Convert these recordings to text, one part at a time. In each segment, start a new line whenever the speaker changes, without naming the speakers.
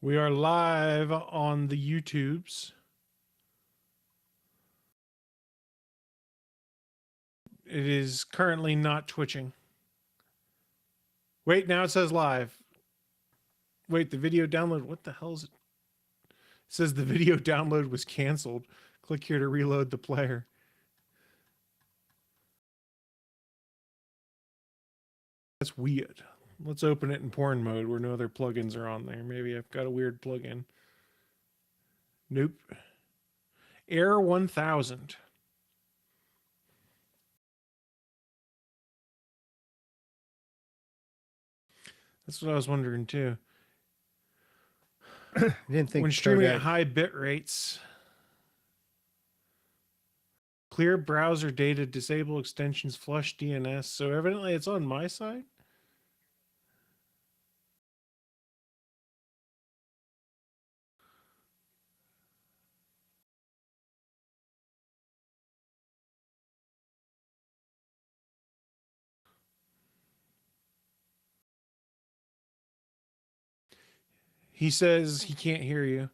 We are live on the YouTubes. It is currently not twitching. Wait, now it says live. Wait, the video download. What the hell is it? It says the video download was canceled. Click here to reload the player. That's weird. Let's open it in porn mode where no other plugins are on there. Maybe I've got a weird plugin. Nope. Error 1000. That's what I was wondering too.
I didn't think
when streaming at high bit rates, clear browser data, disable extensions, flush DNS. So evidently it's on my side. He says he can't hear you.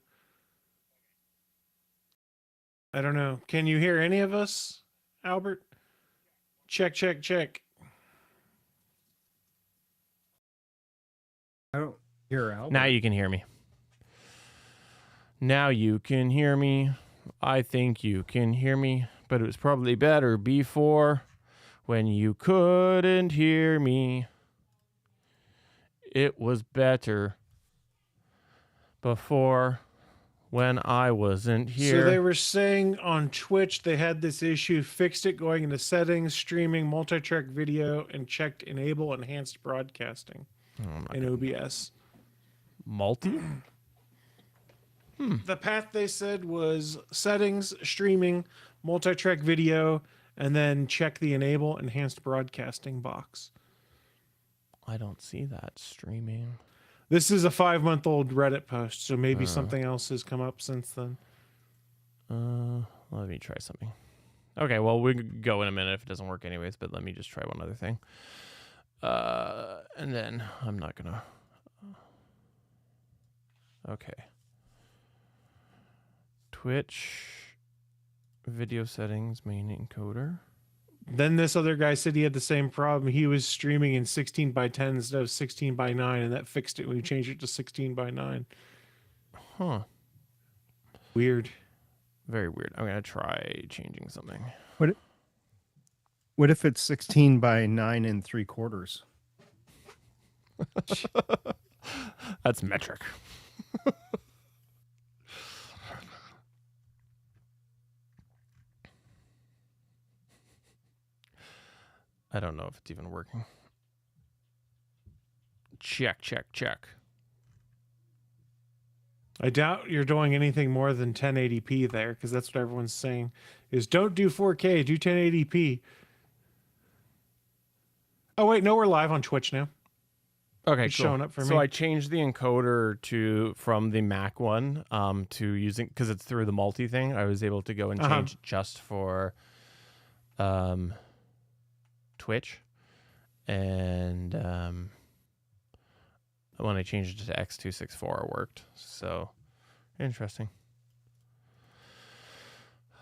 I don't know. Can you hear any of us, Albert? Check, check, check.
I don't hear Albert.
Now you can hear me. Now you can hear me. I think you can hear me, but it was probably better before when you couldn't hear me. It was better before when I wasn't here.
So they were saying on Twitch they had this issue, fixed it going into settings, streaming, multi-track video, and checked enable enhanced broadcasting in OBS.
Multi?
The path they said was settings, streaming, multi-track video, and then check the enable enhanced broadcasting box.
I don't see that streaming.
This is a 5-month-old Reddit post, so maybe something else has come up since then.
Let me try something. Okay, well, we can go in a minute if it doesn't work anyways, but let me just try one other thing. And then I'm not gonna... Okay. Twitch video settings, main encoder.
Then this other guy said he had the same problem. He was streaming in 16:10 instead of 16:9, and that fixed it when he changed it to 16:9.
Huh.
Weird.
Very weird. I'm gonna try changing something.
What if it's 16 by 9 3/4?
That's metric. I don't know if it's even working. Check, check, check.
I doubt you're doing anything more than 1080p there, because that's what everyone's saying, is don't do 4K, do 1080p. Oh, wait, no, we're live on Twitch now.
Okay,
It's
cool.
showing up for me.
So I changed the encoder from the Mac one to using, because it's through the multi thing. I was able to go and change it just for Twitch, and when I changed it to X264, it worked. So interesting.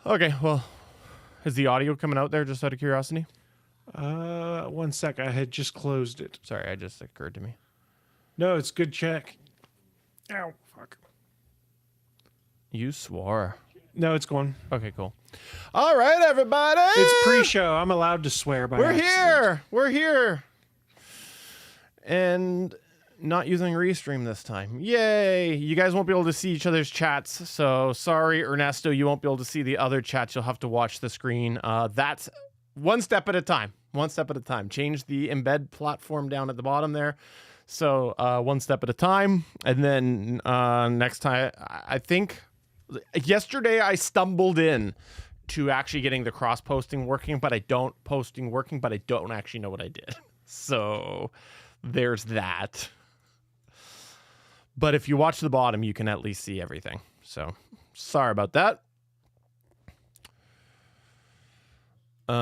Okay, well, is the audio coming out there just out of curiosity?
1 sec, I had just closed it.
Sorry, it just occurred to me.
No, it's good check. Ow, fuck.
You swore.
No, it's going.
Okay, cool. All right, everybody.
It's pre-show. I'm allowed to swear by accident.
here. We're here. And not using Restream this time. Yay. You guys won't be able to see each other's chats. So sorry, Ernesto, you won't be able to see the other chats. You'll have to watch the screen. That's one step at a time. One step at a time. Change the embed platform down at the bottom there. So one step at a time. And then next time, I think... Yesterday, I stumbled in to actually getting the cross-posting working, but I don't actually know what I did. So there's that. But if you watch the bottom, you can at least see everything. So sorry about that. Yeah,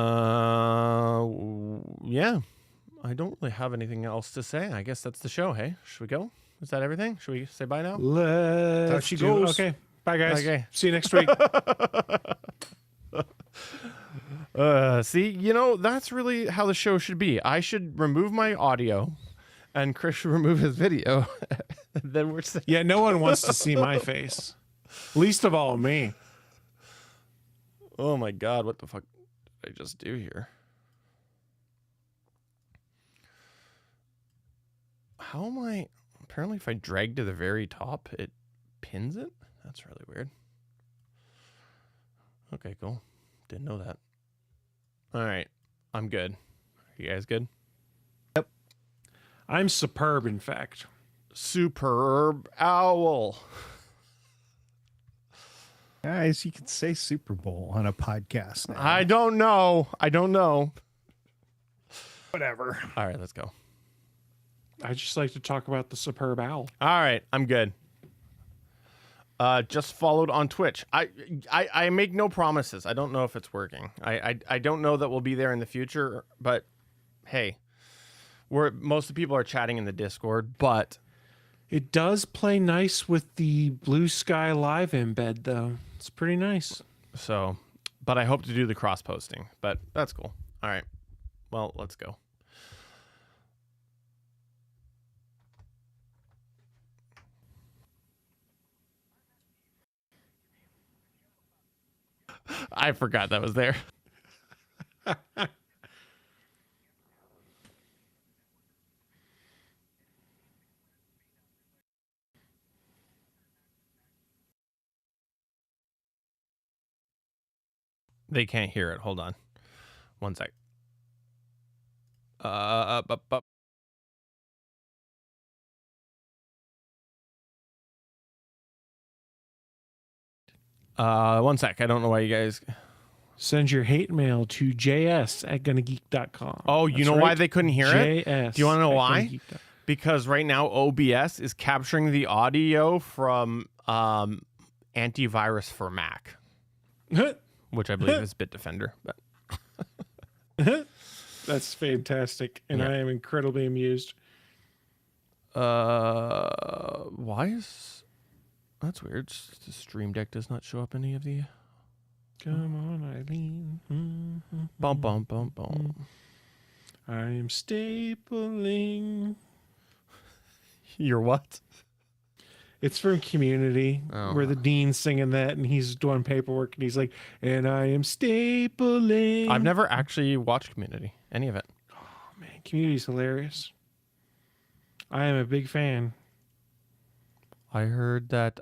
I don't really have anything else to say. I guess that's the show. Hey, should we go? Is that everything? Should we say bye now?
Let's
she
do-
goes.
Okay. Bye, guys.
Okay.
See you next week.
See, that's really how the show should be. I should remove my audio, and Chris should remove his video. Then we're saying,
Yeah, no one wants to see my face. Least of all me.
oh my God, what the fuck did I just do here? How am I? Apparently, if I drag to the very top, it pins it? That's really weird. Okay, cool. Didn't know that. All right, I'm good. Are you guys good?
I'm superb, in fact.
Superb owl.
Guys, you can say Super Bowl on a podcast now.
I don't know.
Whatever.
All right, let's go.
I just like to talk about the superb owl.
All right, I'm good. Just followed on Twitch. I make no promises. I don't know if it's working. I don't know that we'll be there in the future, but hey, most of the people are chatting in the Discord, but
It does play nice with the Blue Sky Live embed, though. It's pretty nice.
but I hope to do the cross posting, but that's cool. All right. Well, let's go. I forgot that was there. They can't hear it. Hold on. One sec. One sec. I don't know why you guys.
Send your hate mail to js@GonnaGeek.com.
Oh, you
That's
know why
right.
they couldn't hear it?
JS.
Do you want to know why?
@GonnaGeek.com.
Because right now OBS is capturing the audio from antivirus for Mac, which I believe is Bitdefender. But
That's fantastic, and
Yeah.
I am incredibly amused.
why is that's weird? The Stream Deck does not show up any of the
Come on, Eileen.
bum bum bum bum.
I am stapling.
You're what?
It's from Community,
Oh.
where the dean's singing that, and he's doing paperwork, and he's like, and I am stapling.
I've never actually watched Community, any of it.
Oh, man, Community's hilarious. I am a big fan.
I heard that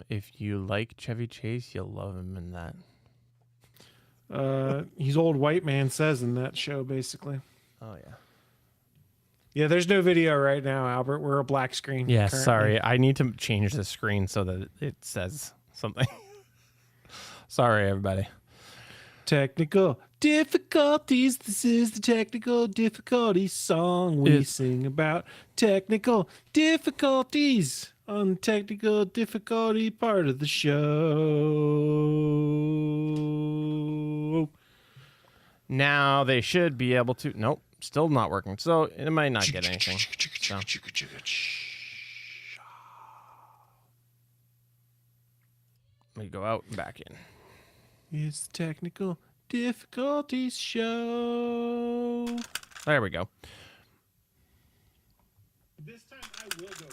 if you like Chevy Chase, you'll love him in that.
He's old white man says in that show, basically.
Oh yeah.
Yeah, there's no video right now, Albert. We're a black screen.
Yeah,
currently.
sorry. I need to change the screen so that it says something. Sorry, everybody.
Technical difficulties. This is the technical difficulties song we sing about technical difficulties on the technical difficulty part of the show.
Now they should be able to. Nope, still not working. So it might not get anything. So. Let me go out and back in.
It's the technical difficulties show.
There we go.
This time I will go.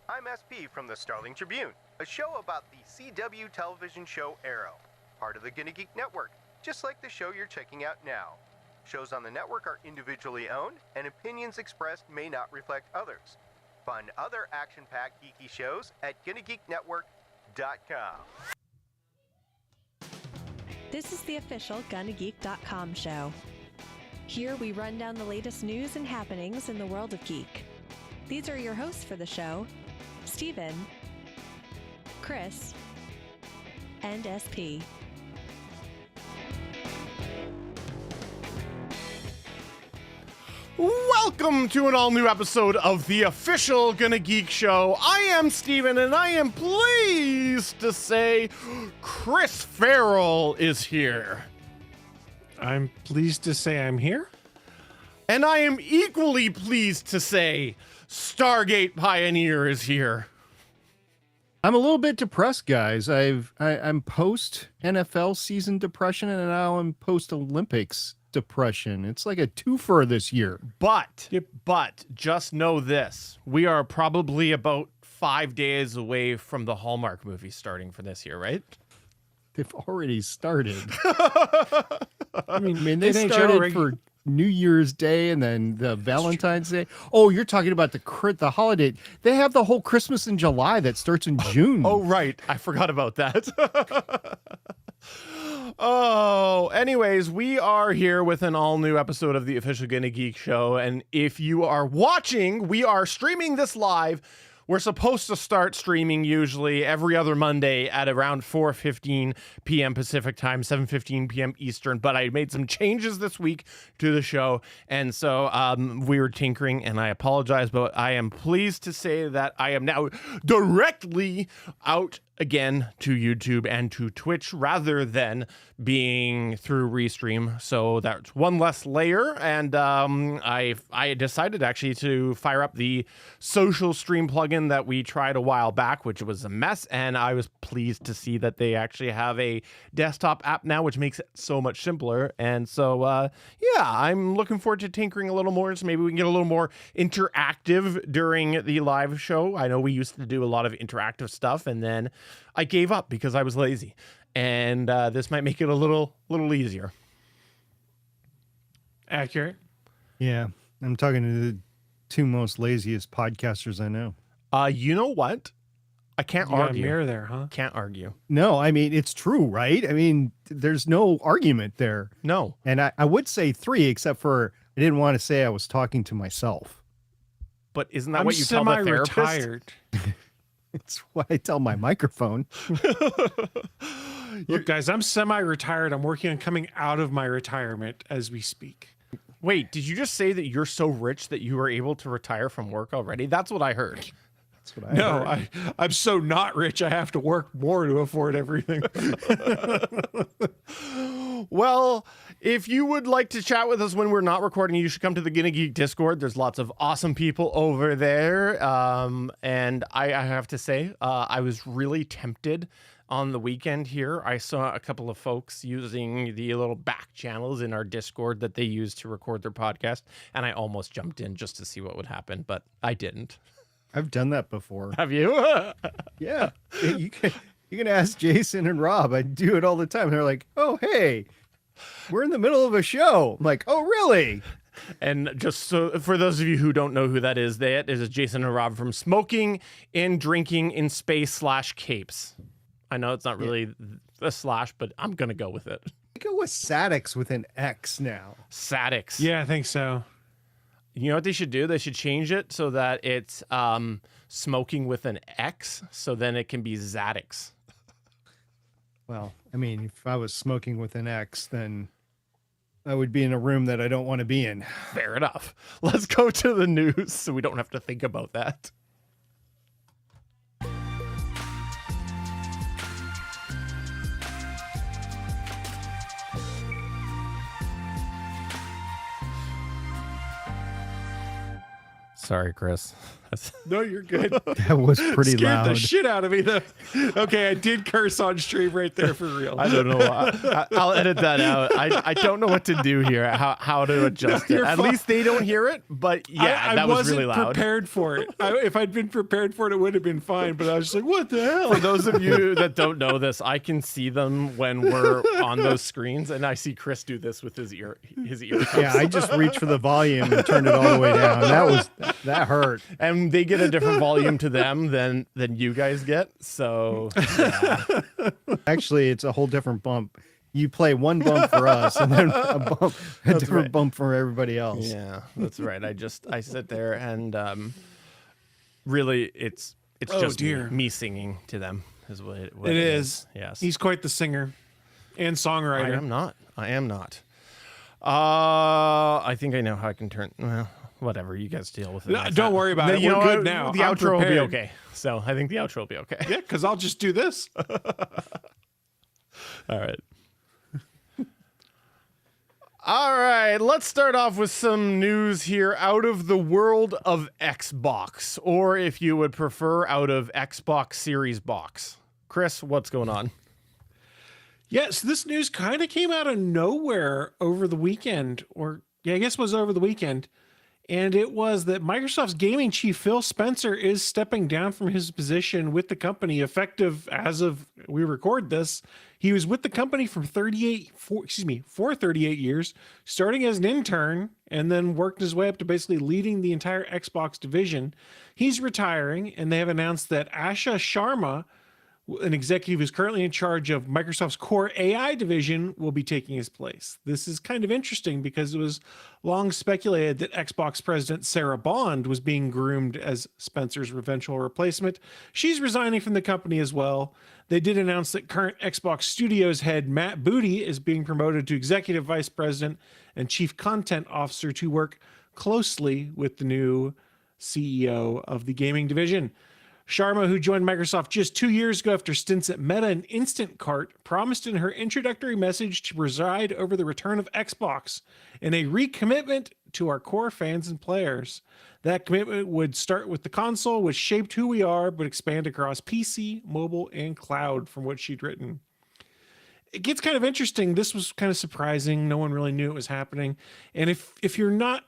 I'm SP from the Starling Tribune, a show about the CW television show Arrow, part of the GonnaGeek network, just like the show you're checking out now. Shows on the network are individually owned, and opinions expressed may not reflect others. Find other action-packed geeky shows at GonnaGeekNetwork.com.
This is the official GonnaGeek.com show. Here we run down the latest news and happenings in the world of geek. These are your hosts for the show, Steven, Chris, and SP.
Welcome to an all-new episode of the official Gonna Geek Show. I am Steven, and I am pleased to say Chris Farrell is here.
I'm pleased to say I'm here.
And I am equally pleased to say Stargate Pioneer is here.
I'm a little bit depressed, guys. I'm post NFL season depression, and now I'm post Olympics depression. It's like a twofer this year.
But just know this. We are probably about 5 days away from the Hallmark movie starting for this year, right?
They've already started.
I mean,
They
NHL
started for New Year's Day and then the Valentine's Day. Oh, you're talking about the holiday. They have the whole Christmas in July that starts in June.
Oh, right. I forgot about that. Oh, anyways, we are here with an all-new episode of the official GonnaGeek show. And if you are watching, we are streaming this live. We're supposed to start streaming usually every other Monday at around 4:15 p.m. Pacific time, 7:15 p.m. Eastern. But I made some changes this week to the show. And so we were tinkering, and I apologize, but I am pleased to say that I am now directly out again to YouTube and to Twitch rather than being through Restream. So that's one less layer. And I decided actually to fire up the social stream plugin that we tried a while back, which was a mess. And I was pleased to see that they actually have a desktop app now, which makes it so much simpler. And so, yeah, I'm looking forward to tinkering a little more. So maybe we can get a little more interactive during the live show. I know we used to do a lot of interactive stuff, and then I gave up because I was lazy, and this might make it a little easier.
accurate.
Yeah, I'm talking to the two most laziest podcasters I know.
You know what? I can't
You got a
argue.
mirror there, huh?
Can't argue.
No, I mean, it's true, right? I mean, there's no argument there.
No.
And I would say 3, except for I didn't want to say I was talking to myself.
But isn't that
I'm
what you tell the therapist?
semi-retired.
It's what I tell my microphone.
Look, guys, I'm semi-retired. I'm working on coming out of my retirement as we speak.
Wait, did you just say that you're so rich that you were able to retire from work already? That's what I heard.
That's what I
No,
heard.
I'm so not rich. I have to work more to afford everything.
Well, if you would like to chat with us when we're not recording, you should come to the GonnaGeek Discord. There's lots of awesome people over there. And I have to say, I was really tempted on the weekend here. I saw a couple of folks using the little back channels in our Discord that they use to record their podcast. And I almost jumped in just to see what would happen, but I didn't.
I've done that before.
Have you?
Yeah. You can ask Jason and Rob. I do it all the time. They're like, oh, hey, we're in the middle of a show. I'm like, oh, really?
And just so for those of you who don't know who that is Jason and Rob from Smoking and Drinking in Space / Capes. I know it's not really a slash, but I'm going to go with it.
Go with Sadix with an X now.
Sadix.
Yeah, I think so.
You know what they should do? They should change it so that it's smoking with an X, so then it can be Zadix.
Well, I mean, if I was smoking with an X, then I would be in a room that I don't want to be in.
Fair enough. Let's go to the news so we don't have to think about that. Sorry, Chris.
No, you're good.
That was pretty
Scared
loud.
the shit out of me, though. Okay, I did curse on stream right there for real.
I don't know. I'll edit that out. I don't know what to do here. How to adjust it.
You're
At
fine.
least they don't hear it. But yeah,
I
that was really
wasn't
loud.
prepared for it. If I'd been prepared for it, it would have been fine. But I was just like, what the hell?
For those of you that don't know this, I can see them when we're on those screens, and I see Chris do this with his ear.
Yeah, I just reached for the volume and turned it all the way down. That hurt.
And they get a different volume to them than you guys get. So yeah.
Actually, it's a whole different bump. You play one bump for us and then a different bump for everybody else.
Yeah, that's right. I sit there and really it's
Oh,
just
dear.
me singing to them is what it
is.
Yes.
He's quite the singer and
I
songwriter.
am not. I think I know how I can turn. Well, whatever. You guys deal with it.
No, don't worry about it.
You
We're
know
good
what?
now.
The
I'm
outro will be
prepared.
okay. So I think the outro will be okay.
Yeah, because I'll just do this.
All right. All right. right, let's start off with some news here out of the world of Xbox, or if you would prefer, out of Xbox Series Box. Chris, what's going on?
Yes, this news kind of came out of nowhere over the weekend, or yeah, I guess it was over the weekend. And it was that Microsoft's gaming chief, Phil Spencer, is stepping down from his position with the company effective as of we record this. He was with the company for 38 years, starting as an intern and then worked his way up to basically leading the entire Xbox division. He's retiring, and they have announced that Asha Sharma, an executive who's currently in charge of Microsoft's core AI division, will be taking his place. This is kind of interesting because it was long speculated that Xbox president Sarah Bond was being groomed as Spencer's eventual replacement. She's resigning from the company as well. They did announce that current Xbox Studios head Matt Booty is being promoted to executive vice president and chief content officer to work closely with the new CEO of the gaming division. Sharma, who joined Microsoft just 2 years ago after stints at Meta and Instacart, promised in her introductory message to preside over the return of Xbox in a recommitment to our core fans and players. That commitment would start with the console, which shaped who we are, but expand across PC, mobile, and cloud, from what she'd written. It gets kind of interesting. This was kind of surprising. No one really knew it was happening. And if you're not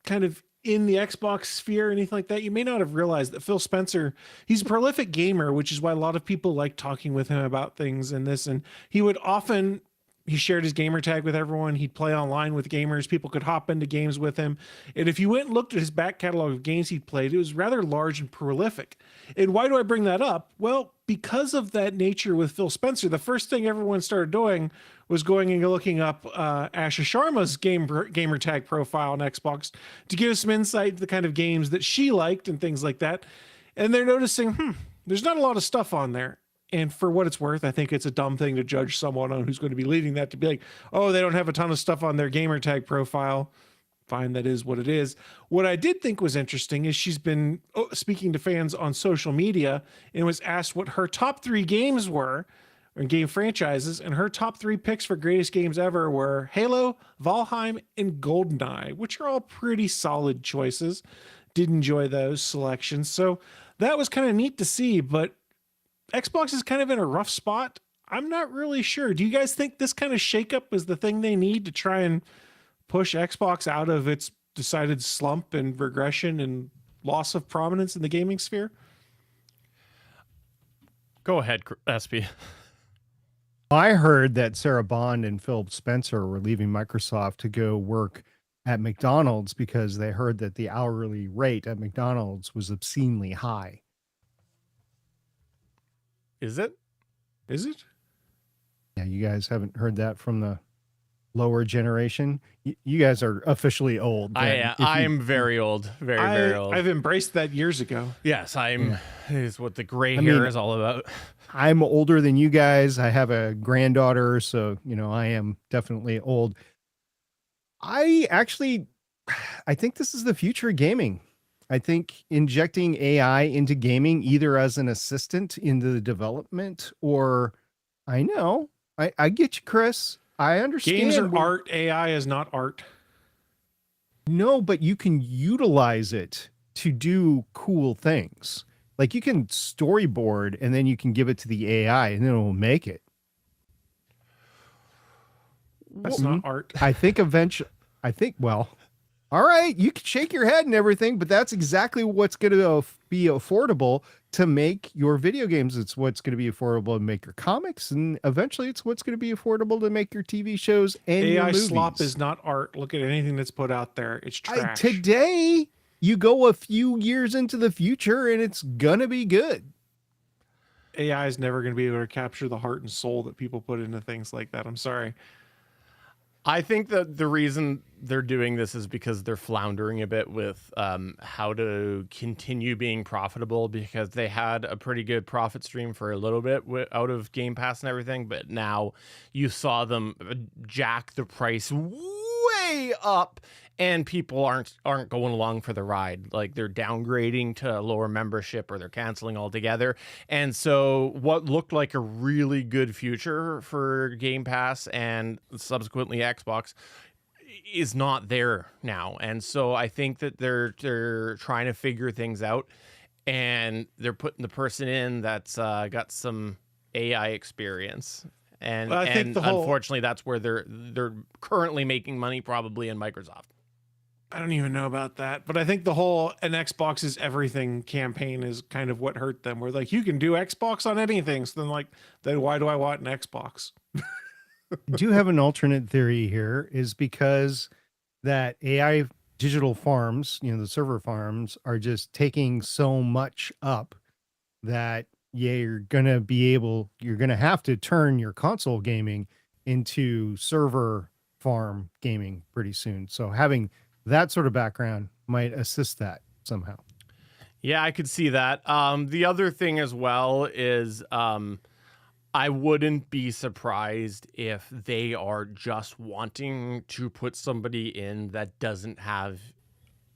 kind of in the Xbox sphere or anything like that, you may not have realized that Phil Spencer, he's a prolific gamer, which is why a lot of people like talking with him about things and this. And he shared his gamer tag with everyone. He'd play online with gamers. People could hop into games with him. And if you went and looked at his back catalog of games he'd played, it was rather large and prolific. And why do I bring that up? Well, because of that nature with Phil Spencer, the first thing everyone started doing was going and looking up Asha Sharma's gamer tag profile on Xbox to give us some insight into the kind of games that she liked and things like that. And they're noticing, there's not a lot of stuff on there. And for what it's worth, I think it's a dumb thing to judge someone on who's going to be leading that to be like, oh, they don't have a ton of stuff on their gamer tag profile. Fine, that is what it is. What I did think was interesting is she's been speaking to fans on social media and was asked what her top 3 games were, or game franchises, and her top 3 picks for greatest games ever were Halo, Valheim, and GoldenEye, which are all pretty solid choices. Did enjoy those selections. So that was kind of neat to see, but Xbox is kind of in a rough spot. I'm not really sure. Do you guys think this kind of shakeup is the thing they need to try and push Xbox out of its decided slump and regression and loss of prominence in the gaming sphere?
Go ahead, SP.
I heard that Sarah Bond and Phil Spencer were leaving Microsoft to go work at McDonald's because they heard that the hourly rate at McDonald's was obscenely high.
Is it?
Is it?
Yeah, you guys haven't heard that from the lower generation. You guys are officially old.
I'm very old. Very old.
I've embraced that years ago.
Yes, is what the gray hair is all about.
I'm older than you guys. I have a granddaughter, so, I am definitely old. I think this is the future of gaming. I think injecting AI into gaming, either as an assistant in the development or I get you, Chris. I understand.
Games are art. AI is not art.
No, but you can utilize it to do cool things. Like you can storyboard and then you can give it to the AI and then it will make it.
That's not art.
I think all right, you can shake your head and everything, but that's exactly what's going to be affordable to make your video games. It's what's going to be affordable to make your comics, and eventually it's what's going to be affordable to make your TV shows and
AI
your movies.
slop is not art. Look at anything that's put out there. It's trash.
Today, you go a few years into the future, and it's going to be good.
AI is never going to be able to capture the heart and soul that people put into things like that. I'm sorry.
I think that the reason they're doing this is because they're floundering a bit with how to continue being profitable, because they had a pretty good profit stream for a little bit out of Game Pass and everything. But now you saw them jack the price way up and people aren't going along for the ride. Like they're downgrading to lower membership or they're canceling altogether. And so what looked like a really good future for Game Pass and subsequently Xbox is not there now. And so I think that they're trying to figure things out, and they're putting the person in that's got some AI experience. And,
Well, I think
and
the whole-
unfortunately, that's where they're currently making money, probably in Microsoft.
I don't even know about that, but I think the whole "an Xbox is everything" campaign is kind of what hurt them. We're like, you can do Xbox on anything. So then why do I want an Xbox?
Do have an alternate theory here, is because that AI digital farms, the server farms, are just taking so much up that you're going to have to turn your console gaming into server farm gaming pretty soon. So having that sort of background might assist that somehow.
Yeah, I could see that. The other thing as well is I wouldn't be surprised if they are just wanting to put somebody in that doesn't have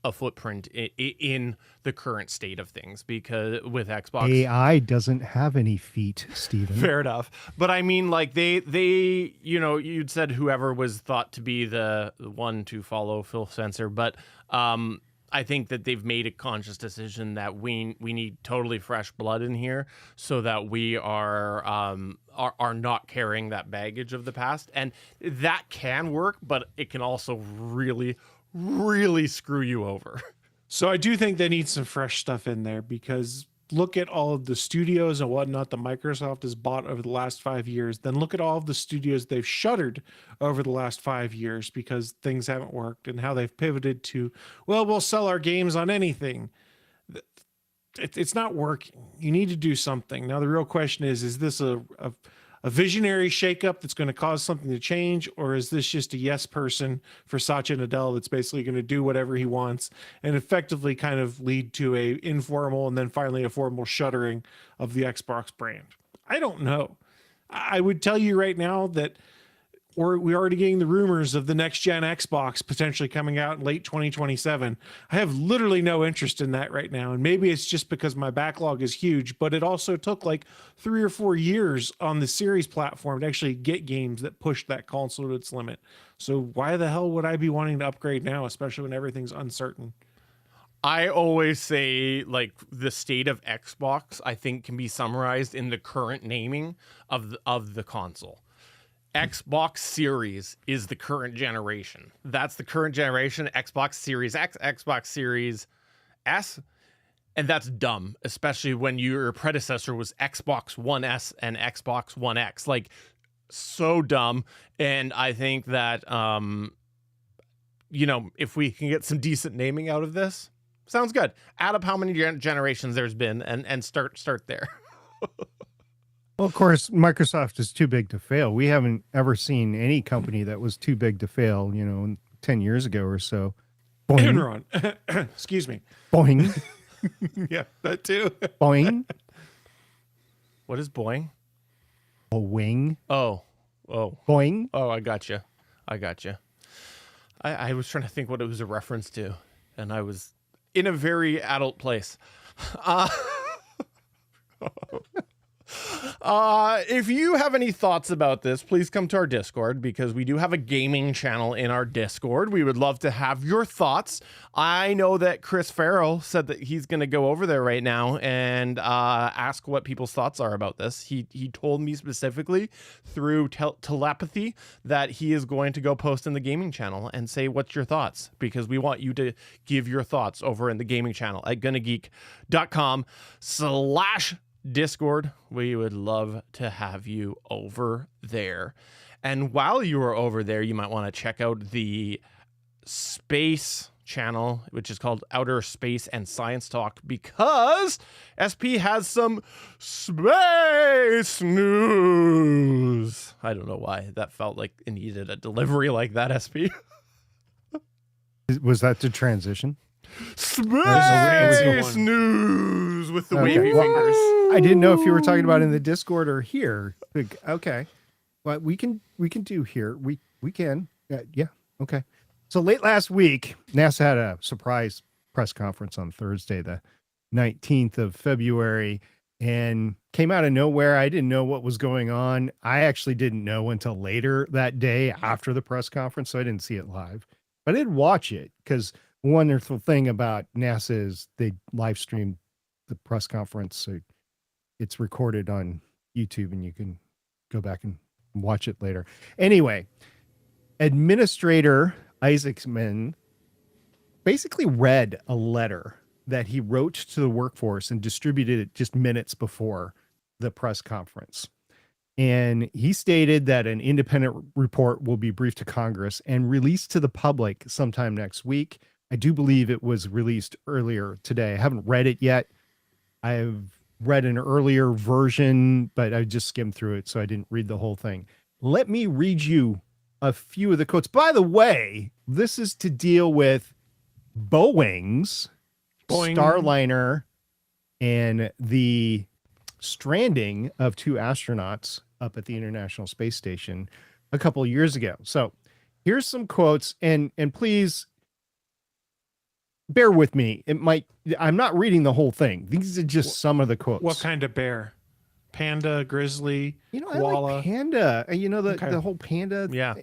a footprint in the current state of things, because with Xbox,
AI doesn't have any feet, Steven.
fair enough. But I mean, like they you'd said whoever was thought to be the one to follow Phil Spencer, but I think that they've made a conscious decision that we need totally fresh blood in here, so that we are not carrying that baggage of the past. And that can work, but it can also really, really screw you over.
So I do think they need some fresh stuff in there, because look at all of the studios and whatnot that Microsoft has bought over the last 5 years. Then look at all of the studios they've shuttered over the last 5 years because things haven't worked, and how they've pivoted to, well, we'll sell our games on anything. It's not working. You need to do something. Now, the real question is this a visionary shakeup that's going to cause something to change, or is this just a yes person for Satya Nadella that's basically going to do whatever he wants and effectively kind of lead to a informal and then finally a formal shuttering of the Xbox brand? I don't know. I would tell you right now that we're already getting the rumors of the next gen Xbox potentially coming out in late 2027. I have literally no interest in that right now. And maybe it's just because my backlog is huge, but it also took like 3 or 4 years on the Series platform to actually get games that pushed that console to its limit. So why the hell would I be wanting to upgrade now, especially when everything's uncertain?
I always say, like, the state of Xbox, I think, can be summarized in the current naming of the console. Xbox Series is the current generation. That's the current generation. Xbox Series X, Xbox Series S. And that's dumb, especially when your predecessor was Xbox One S and Xbox One X. Like, so dumb. And I think that, if we can get some decent naming out of this, sounds good. Add up how many generations there's been and start there.
Well, of course, Microsoft is too big to fail. We haven't ever seen any company that was too big to fail, 10 years ago or so. Boing,
Enron. Excuse me.
boing,
Yeah, that too.
boing,
What is boing?
boing,
Oh,
boing.
I gotcha. I was trying to think what it was a reference to, and I was in a very adult place. If you have any thoughts about this, please come to our Discord, because we do have a gaming channel in our Discord. We would love to have your thoughts. I know that Chris Farrell said that he's going to go over there right now and ask what people's thoughts are about this. He told me specifically through telepathy that he is going to go post in the gaming channel and say, what's your thoughts? Because we want you to give your thoughts over in the gaming channel at GonnaGeek.com/Discord. We would love to have you over there. And while you are over there, you might want to check out the space channel, which is called Outer Space and Science Talk, because SP has some space news. I don't know why that felt like it needed a delivery like that, SP.
Was that the transition?
Space news with the
Okay.
wavy
Well,
fingers.
I didn't know if you were talking about in the Discord or here. Okay. Well, we can do here. We can. Yeah. Okay. So late last week, NASA had a surprise press conference on Thursday, the 19th of February, and came out of nowhere. I didn't know what was going on. I actually didn't know until later that day after the press conference, so I didn't see it live. I did watch it because wonderful thing about NASA is they live stream the press conference. So it's recorded on YouTube and you can go back and watch it later. Anyway, Administrator Isaacman basically read a letter that he wrote to the workforce and distributed it just minutes before the press conference. And he stated that an independent report will be briefed to Congress and released to the public sometime next week. I do believe it was released earlier today. I haven't read it yet. I've read an earlier version, but I just skimmed through it, so I didn't read the whole thing. Let me read you a few of the quotes. By the way, this is to deal with Boeing's
Boing.
Starliner and the stranding of 2 astronauts up at the International Space Station a couple of years ago. So here's some quotes, and please bear with me. I'm not reading the whole thing. These are just some of the quotes.
What kind of bear? Panda, grizzly,
I
koala?
like panda.
Okay.
The whole panda.
Yeah.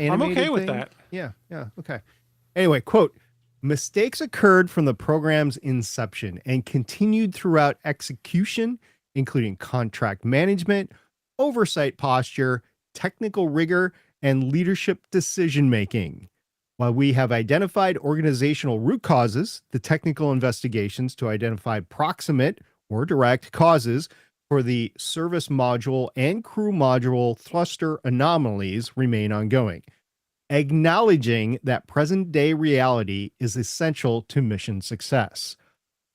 I'm okay with that.
Yeah. Okay. Anyway, quote, mistakes occurred from the program's inception and continued throughout execution, including contract management, oversight posture, technical rigor, and leadership decision-making. While we have identified organizational root causes, the technical investigations to identify proximate or direct causes for the service module and crew module thruster anomalies remain ongoing, acknowledging that present-day reality is essential to mission success.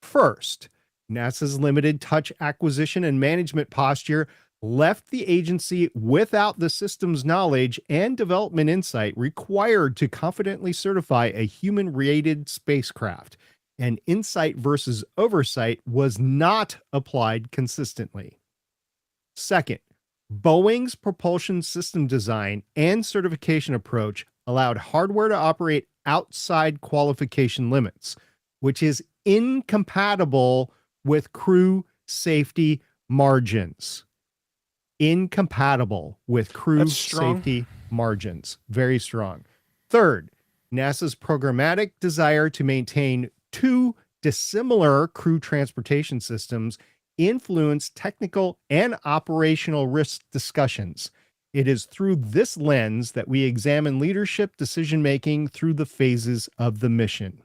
First, NASA's limited touch acquisition and management posture left the agency without the system's knowledge and development insight required to confidently certify a human-rated spacecraft, and insight versus oversight was not applied consistently. Second, Boeing's propulsion system design and certification approach allowed hardware to operate outside qualification limits, which is incompatible with crew safety margins. Incompatible with crew
That's strong.
safety margins. Very strong. Third, NASA's programmatic desire to maintain 2 dissimilar crew transportation systems influenced technical and operational risk discussions. It is through this lens that we examine leadership decision-making through the phases of the mission.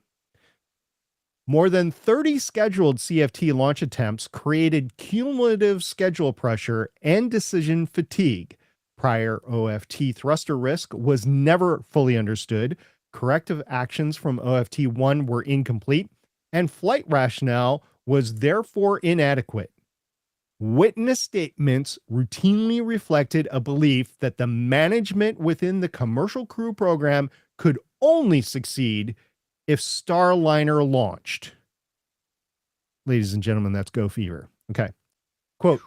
More than 30 scheduled CFT launch attempts created cumulative schedule pressure and decision fatigue. Prior OFT thruster risk was never fully understood. Corrective actions from OFT-1 were incomplete, and flight rationale was therefore inadequate. Witness statements routinely reflected a belief that the management within the commercial crew program could only succeed if Starliner launched. Ladies and gentlemen, that's Go Fever. Okay. Quote,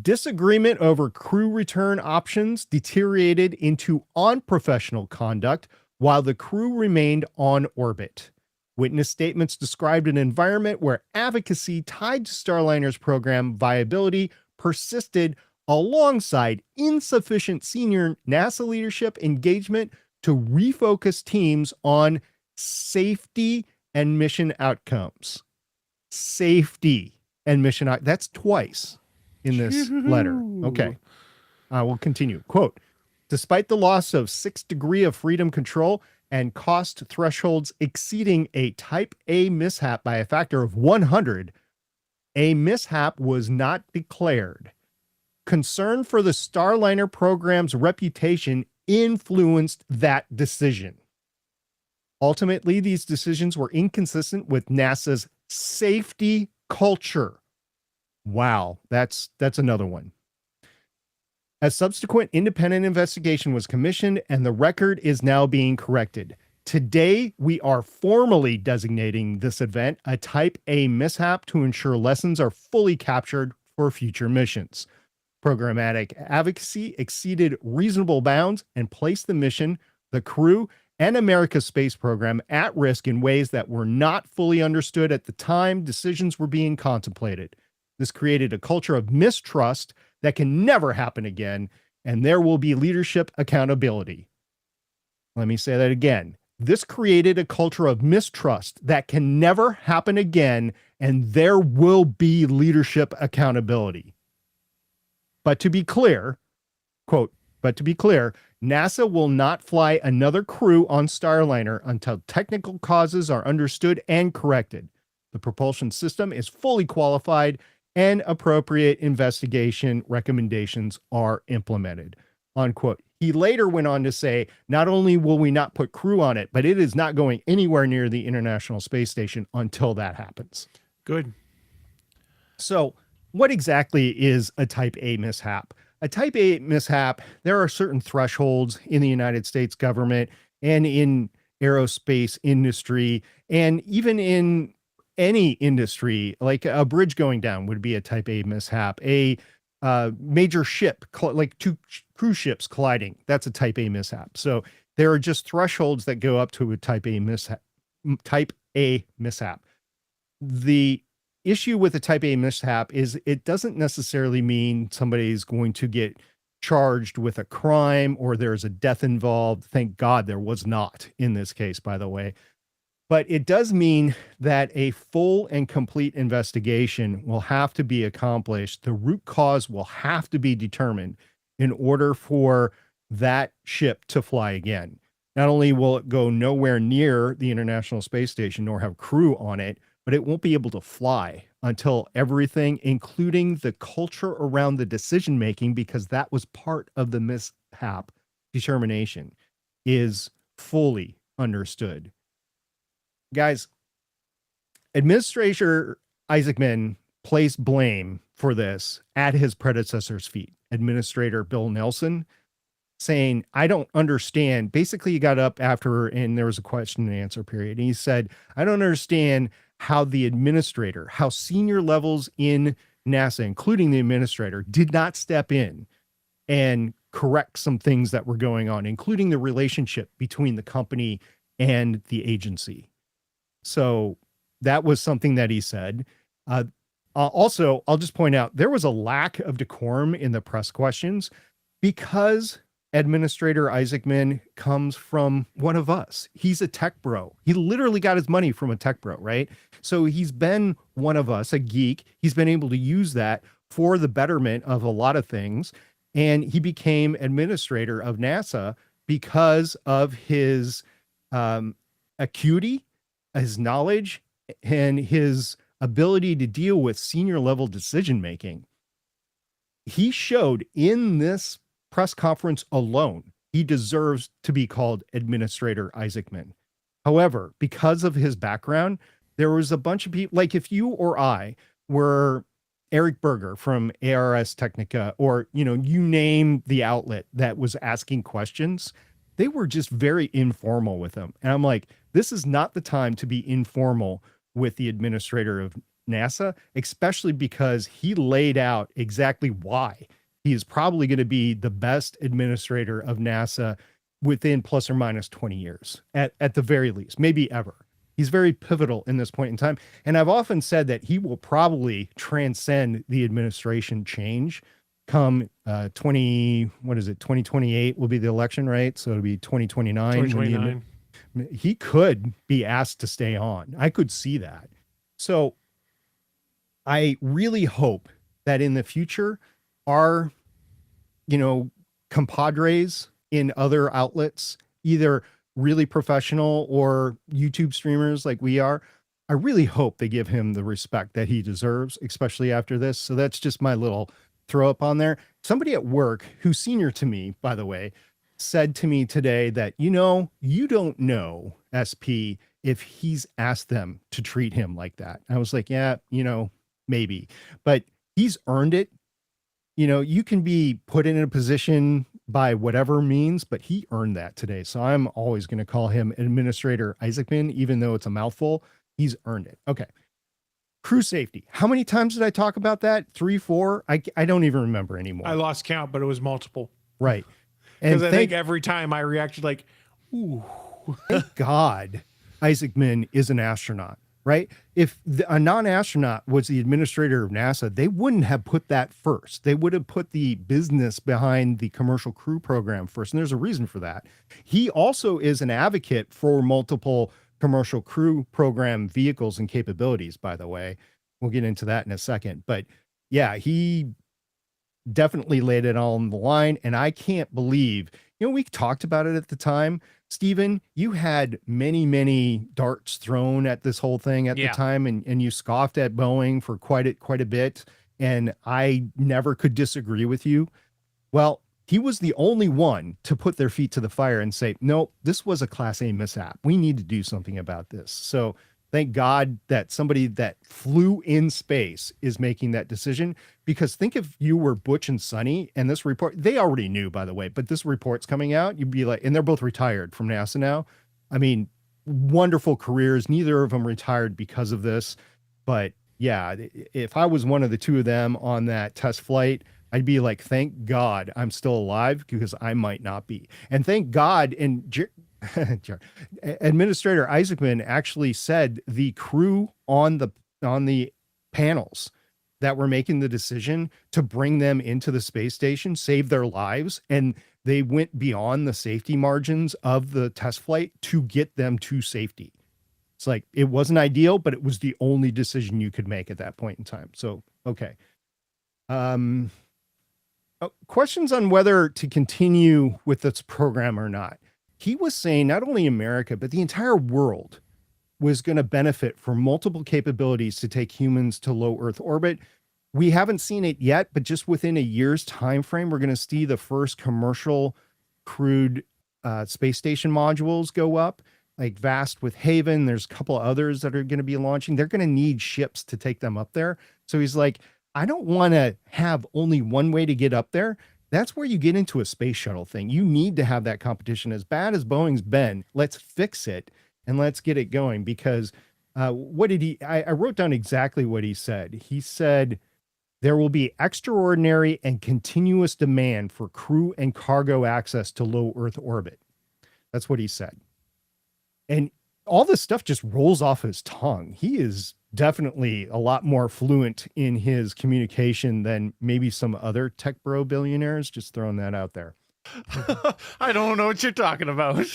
disagreement over crew return options deteriorated into unprofessional conduct while the crew remained on orbit. Witness statements described an environment where advocacy tied to Starliner's program viability persisted alongside insufficient senior NASA leadership engagement to refocus teams on safety and mission outcomes. Safety and mission outcomes. That's twice in this letter. Okay. We'll continue. Quote, despite the loss of 6 degrees of freedom control and cost thresholds exceeding a Type A mishap by a factor of 100, a mishap was not declared. Concern for the Starliner program's reputation influenced that decision. Ultimately, these decisions were inconsistent with NASA's safety culture. Wow, that's another one. A subsequent independent investigation was commissioned, and the record is now being corrected. Today, we are formally designating this event a Type A mishap to ensure lessons are fully captured for future missions. Programmatic advocacy exceeded reasonable bounds and placed the mission, the crew, and America's space program at risk in ways that were not fully understood at the time decisions were being contemplated. This created a culture of mistrust that can never happen again, and there will be leadership accountability. Let me say that again. This created a culture of mistrust that can never happen again, and there will be leadership accountability. But to be clear, quote, but to be clear, NASA will not fly another crew on Starliner until technical causes are understood and corrected. The propulsion system is fully qualified and appropriate investigation recommendations are implemented, unquote. He later went on to say, not only will we not put crew on it, but it is not going anywhere near the International Space Station until that happens.
Good.
So what exactly is a Type A mishap? A Type A mishap, there are certain thresholds in the United States government and in aerospace industry, and even in any industry, like a bridge going down would be a Type A mishap. A major ship, like two cruise ships colliding, that's a Type A mishap. So there are just thresholds that go up to a Type A mishap. Type A mishap. The issue with a Type A mishap is it doesn't necessarily mean somebody's going to get charged with a crime or there's a death involved. Thank God there was not in this case, by the way. But it does mean that a full and complete investigation will have to be accomplished. The root cause will have to be determined in order for that ship to fly again. Not only will it go nowhere near the International Space Station nor have crew on it, but it won't be able to fly until everything, including the culture around the decision making, because that was part of the mishap determination, is fully understood. Guys, Administrator Isaacman placed blame for this at his predecessor's feet. Administrator Bill Nelson saying, I don't understand. Basically, he got up after and there was a question and answer period. And he said, I don't understand how the administrator, how senior levels in NASA, including the administrator, did not step in and correct some things that were going on, including the relationship between the company and the agency. So that was something that he said. Also, I'll just point out, there was a lack of decorum in the press questions because Administrator Isaacman comes from one of us. He's a tech bro. He literally got his money from a tech bro, right? So he's been one of us, a geek. He's been able to use that for the betterment of a lot of things. And he became administrator of NASA because of his acuity, his knowledge, and his ability to deal with senior level decision making. He showed in this press conference alone, he deserves to be called Administrator Isaacman. However, because of his background, there was a bunch of people, like if you or I were Eric Berger from ARS Technica, or, you name the outlet that was asking questions, they were just very informal with him. And I'm like, this is not the time to be informal with the administrator of NASA, especially because he laid out exactly why he is probably going to be the best administrator of NASA within plus or minus 20 years at the very least, maybe ever. He's very pivotal in this point in time. And I've often said that he will probably transcend the administration change come 2028 will be the election, right? So it'll be 2029.
2029.
He could be asked to stay on. I could see that. So I really hope that in the future, our, compadres in other outlets, either really professional or YouTube streamers like we are, I really hope they give him the respect that he deserves, especially after this. So that's just my little throw up on there. Somebody at work who's senior to me, by the way, said to me today that, you don't know, SP, if he's asked them to treat him like that. I was like, yeah, maybe, but he's earned it. You can be put in a position by whatever means, but he earned that today. So I'm always going to call him Administrator Isaacman, even though it's a mouthful. He's earned it. Okay. Crew safety. How many times did I talk about that? 3, 4? I don't even remember anymore.
I lost count, but it was multiple.
Right.
Because I think every time I reacted like, ooh.
Thank God Isaacman is an astronaut. right? If a non-astronaut was the administrator of NASA, they wouldn't have put that first. They would have put the business behind the commercial crew program first. And there's a reason for that. He also is an advocate for multiple commercial crew program vehicles and capabilities, by the way. We'll get into that in a second. But yeah, he definitely laid it all on the line. And I can't believe, we talked about it at the time. Stephen, you had many, many darts thrown at this whole thing at the time, and you scoffed at Boeing for quite a bit. And I never could disagree with you. Well, he was the only one to put their feet to the fire and say, no, this was a Class A mishap. We need to do something about this. So thank God that somebody that flew in space is making that decision, because think if you were Butch and Sonny and this report, they already knew, by the way, but this report's coming out, you'd be like, and they're both retired from NASA now. I mean, wonderful careers. Neither of them retired because of this. But yeah, if I was one of the two of them on that test flight, I'd be like, thank God I'm still alive, because I might not be. And thank God, and Administrator Isaacman actually said the crew on the panels that were making the decision to bring them into the space station saved their lives, and they went beyond the safety margins of the test flight to get them to safety. It's like, it wasn't ideal, but it was the only decision you could make at that point in time. So, okay. Questions on whether to continue with this program or not. He was saying not only America, but the entire world was going to benefit from multiple capabilities to take humans to low Earth orbit. We haven't seen it yet, but just within a year's time frame, we're going to see the first commercial crewed space station modules go up, like Vast with Haven. There's a couple of others that are going to be launching. They're going to need ships to take them up there. So he's like, I don't want to have only one way to get up there. That's where you get into a space shuttle thing. You need to have that competition. As bad as Boeing's been, let's fix it and let's get it going. Because what did he, I wrote down exactly what he said. He said, there will be extraordinary and continuous demand for crew and cargo access to low Earth orbit. That's what he said. And all this stuff just rolls off his tongue. He is definitely a lot more fluent in his communication than maybe some other tech bro billionaires. Just throwing that out there.
I don't know what you're talking about.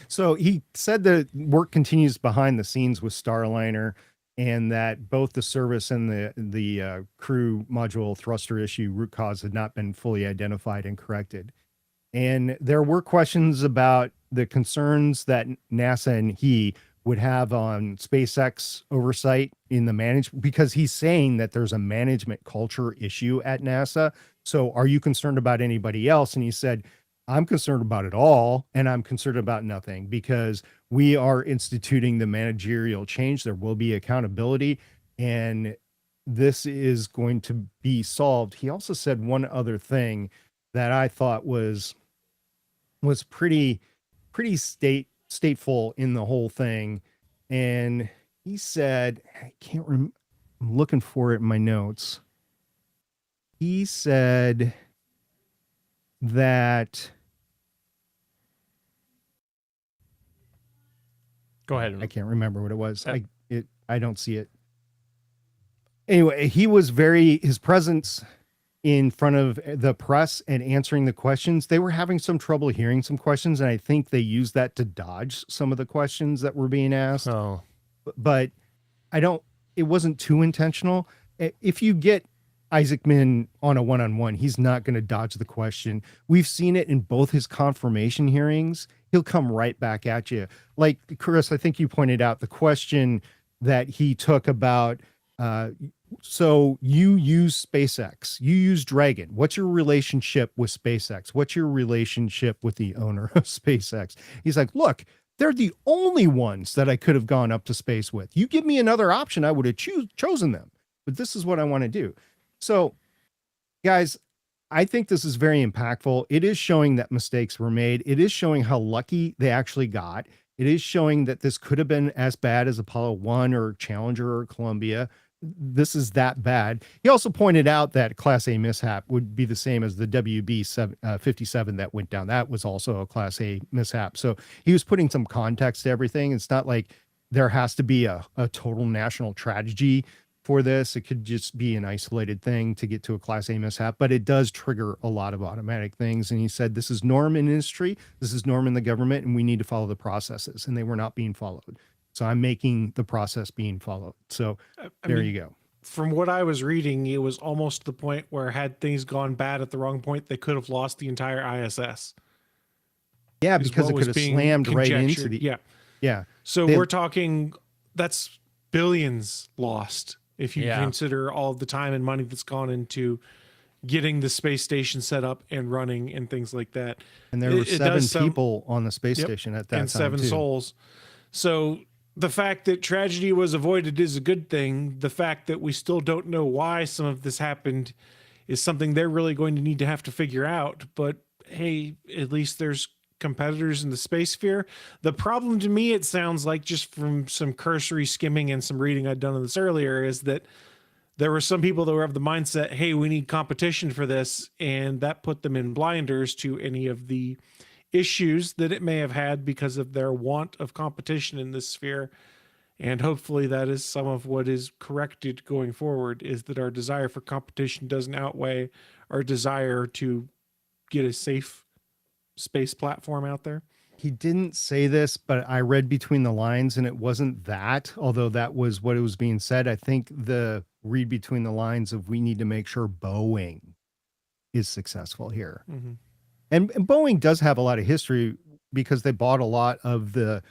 So he said that work continues behind the scenes with Starliner, and that both the service and the crew module thruster issue root cause had not been fully identified and corrected. And there were questions about the concerns that NASA and he would have on SpaceX oversight in the management, because he's saying that there's a management culture issue at NASA. So are you concerned about anybody else? And he said, I'm concerned about it all, and I'm concerned about nothing, because we are instituting the managerial change. There will be accountability, and this is going to be solved. He also said one other thing that I thought was pretty stateful in the whole thing. And he said, I can't remember, I'm looking for it in my notes. He said that,
Go ahead.
I can't remember what it was.
Yeah.
I don't see it. Anyway, his presence in front of the press and answering the questions, they were having some trouble hearing some questions. And I think they used that to dodge some of the questions that were being asked.
Oh,
But it wasn't too intentional. If you get Isaacman on a one-on-one, he's not going to dodge the question. We've seen it in both his confirmation hearings. He'll come right back at you. Like, Chris, I think you pointed out the question that he took about, so you use SpaceX, you use Dragon. What's your relationship with SpaceX? What's your relationship with the owner of SpaceX? He's like, look, they're the only ones that I could have gone up to space with. You give me another option, I would have chosen them. But this is what I want to do. So, guys, I think this is very impactful. It is showing that mistakes were made. It is showing how lucky they actually got. It is showing that this could have been as bad as Apollo 1 or Challenger or Columbia. This is that bad. He also pointed out that Class A mishap would be the same as the WB-57 that went down. That was also a Class A mishap. So he was putting some context to everything. It's not like there has to be a total national tragedy for this. It could just be an isolated thing to get to a Class A mishap, but it does trigger a lot of automatic things. And he said, this is norm in industry, this is norm in the government, and we need to follow the processes. And they were not being followed. So I'm making the process being followed. So there you go.
From what I was reading, it was almost the point where had things gone bad at the wrong point, they could have lost the entire ISS.
Yeah,
is
because
what
it
was
could have
being
slammed right into
conjectured.
the.
Yeah.
Yeah.
So
They-
we're talking, that's billions lost if you
Yeah.
consider all the time and money that's gone into getting the space station set up and running and things like that.
And there were
It
7
does sound-
people on the space
Yep,
station at that
and
time.
7
too.
souls. So the fact that tragedy was avoided is a good thing. The fact that we still don't know why some of this happened is something they're really going to need to have to figure out. But hey, at least there's competitors in the space sphere. The problem to me, it sounds like, just from some cursory skimming and some reading I'd done on this earlier, is that there were some people that were of the mindset, hey, we need competition for this. And that put them in blinders to any of the issues that it may have had because of their want of competition in this sphere. And hopefully that is some of what is corrected going forward, is that our desire for competition doesn't outweigh our desire to get a safe space platform out there.
He didn't say this, but I read between the lines and it wasn't that, although that was what it was being said. I think the read between the lines of we need to make sure Boeing is successful here.
Mm-hmm.
And Boeing does have a lot of history because they bought a lot of the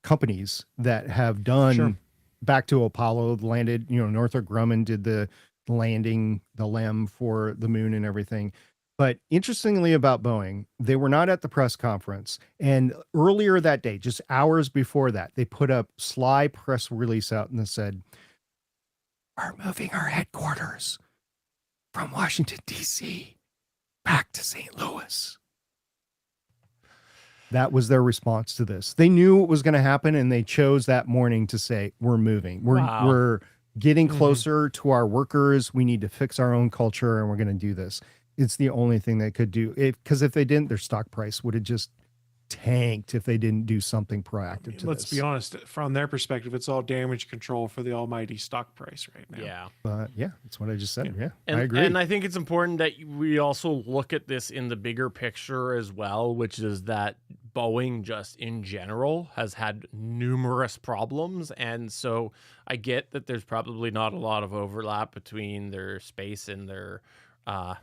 companies that have done
Sure.
back to Apollo, landed, Northrop Grumman did the landing, the LEM for the moon and everything. But interestingly about Boeing, they were not at the press conference. And earlier that day, just hours before that, they put a sly press release out and they said, we're moving our headquarters from Washington, D.C. back to St. Louis. That was their response to this. They knew it was going to happen, and they chose that morning to say, we're moving. We're getting closer to our workers. We need to fix our own culture, and we're going to do this. It's the only thing they could do. Because if they didn't, their stock price would have just tanked if they didn't do something proactive to
Let's
this.
be honest, from their perspective, it's all damage control for the almighty stock price right now.
Yeah.
But yeah, that's what I just said. Yeah,
And,
I agree.
And I think it's important that we also look at this in the bigger picture as well, which is that Boeing just in general has had numerous problems. And so I get that there's probably not a lot of overlap between their space and their, I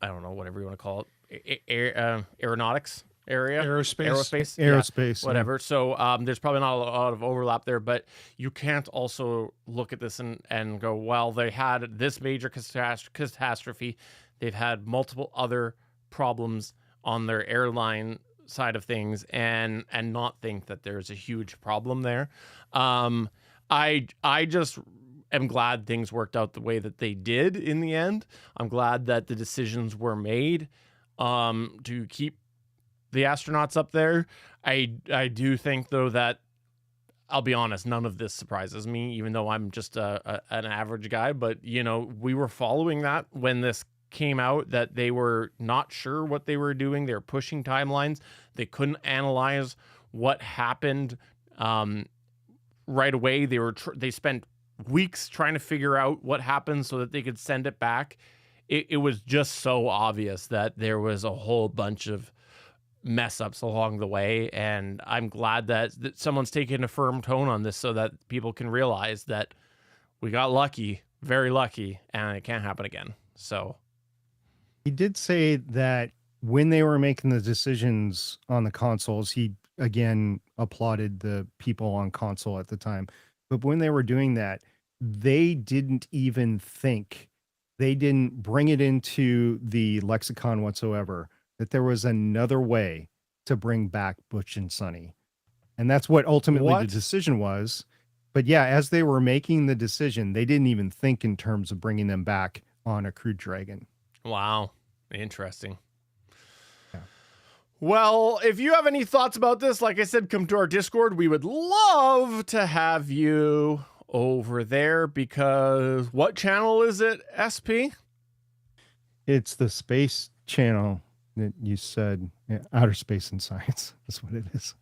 don't know, whatever you want to call it, aeronautics area.
Aerospace.
Aerospace, yeah.
Whatever. So there's probably not a lot of overlap there, but you can't also look at this and go, well, they had this major catastrophe. They've had multiple other problems on their airline side of things and not think that there's a huge problem there. I just am glad things worked out the way that they did in the end. I'm glad that the decisions were made to keep the astronauts up there. I do think, though, that I'll be honest, none of this surprises me, even though I'm just an average guy. But, we were following that when this came out, that they were not sure what they were doing. They were pushing timelines. They couldn't analyze what happened right away. They spent weeks trying to figure out what happened so that they could send it back. It was just so obvious that there was a whole bunch of mess ups along the way, and I'm glad that someone's taking a firm tone on this so that people can realize that we got lucky, very lucky, and it can't happen again. So
he did say that when they were making the decisions on the consoles, he again applauded the people on console at the time. But when they were doing that, they didn't even think, they didn't bring it into the lexicon whatsoever, that there was another way to bring back Butch and Sonny. And that's what ultimately the decision was. But yeah, as they were making the decision, they didn't even think in terms of bringing them back on a Crew Dragon.
wow, interesting.
Yeah.
Well, if you have any thoughts about this, like I said, come to our Discord. We would love to have you over there, because what channel is it, SP?
It's the space channel that you said, Outer Space and Science. That's what it is.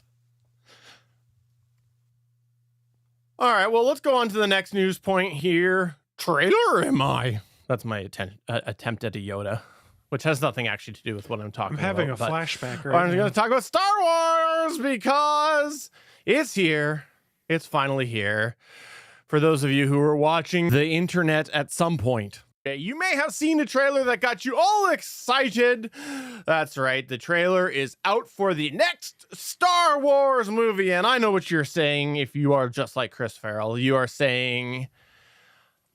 All right, well, let's go on to the next news point here. Trailer am I? That's my attempt at a Yoda, which has nothing actually to do with what I'm talking
I'm having
about.
a flashback
I'm
right
going
now.
to talk about Star Wars because it's here. It's finally here. For those of you who are watching the internet at some point, you may have seen a trailer that got you all excited. That's right. The trailer is out for the next Star Wars movie. And I know what you're saying. If you are just like Chris Farrell, you are saying,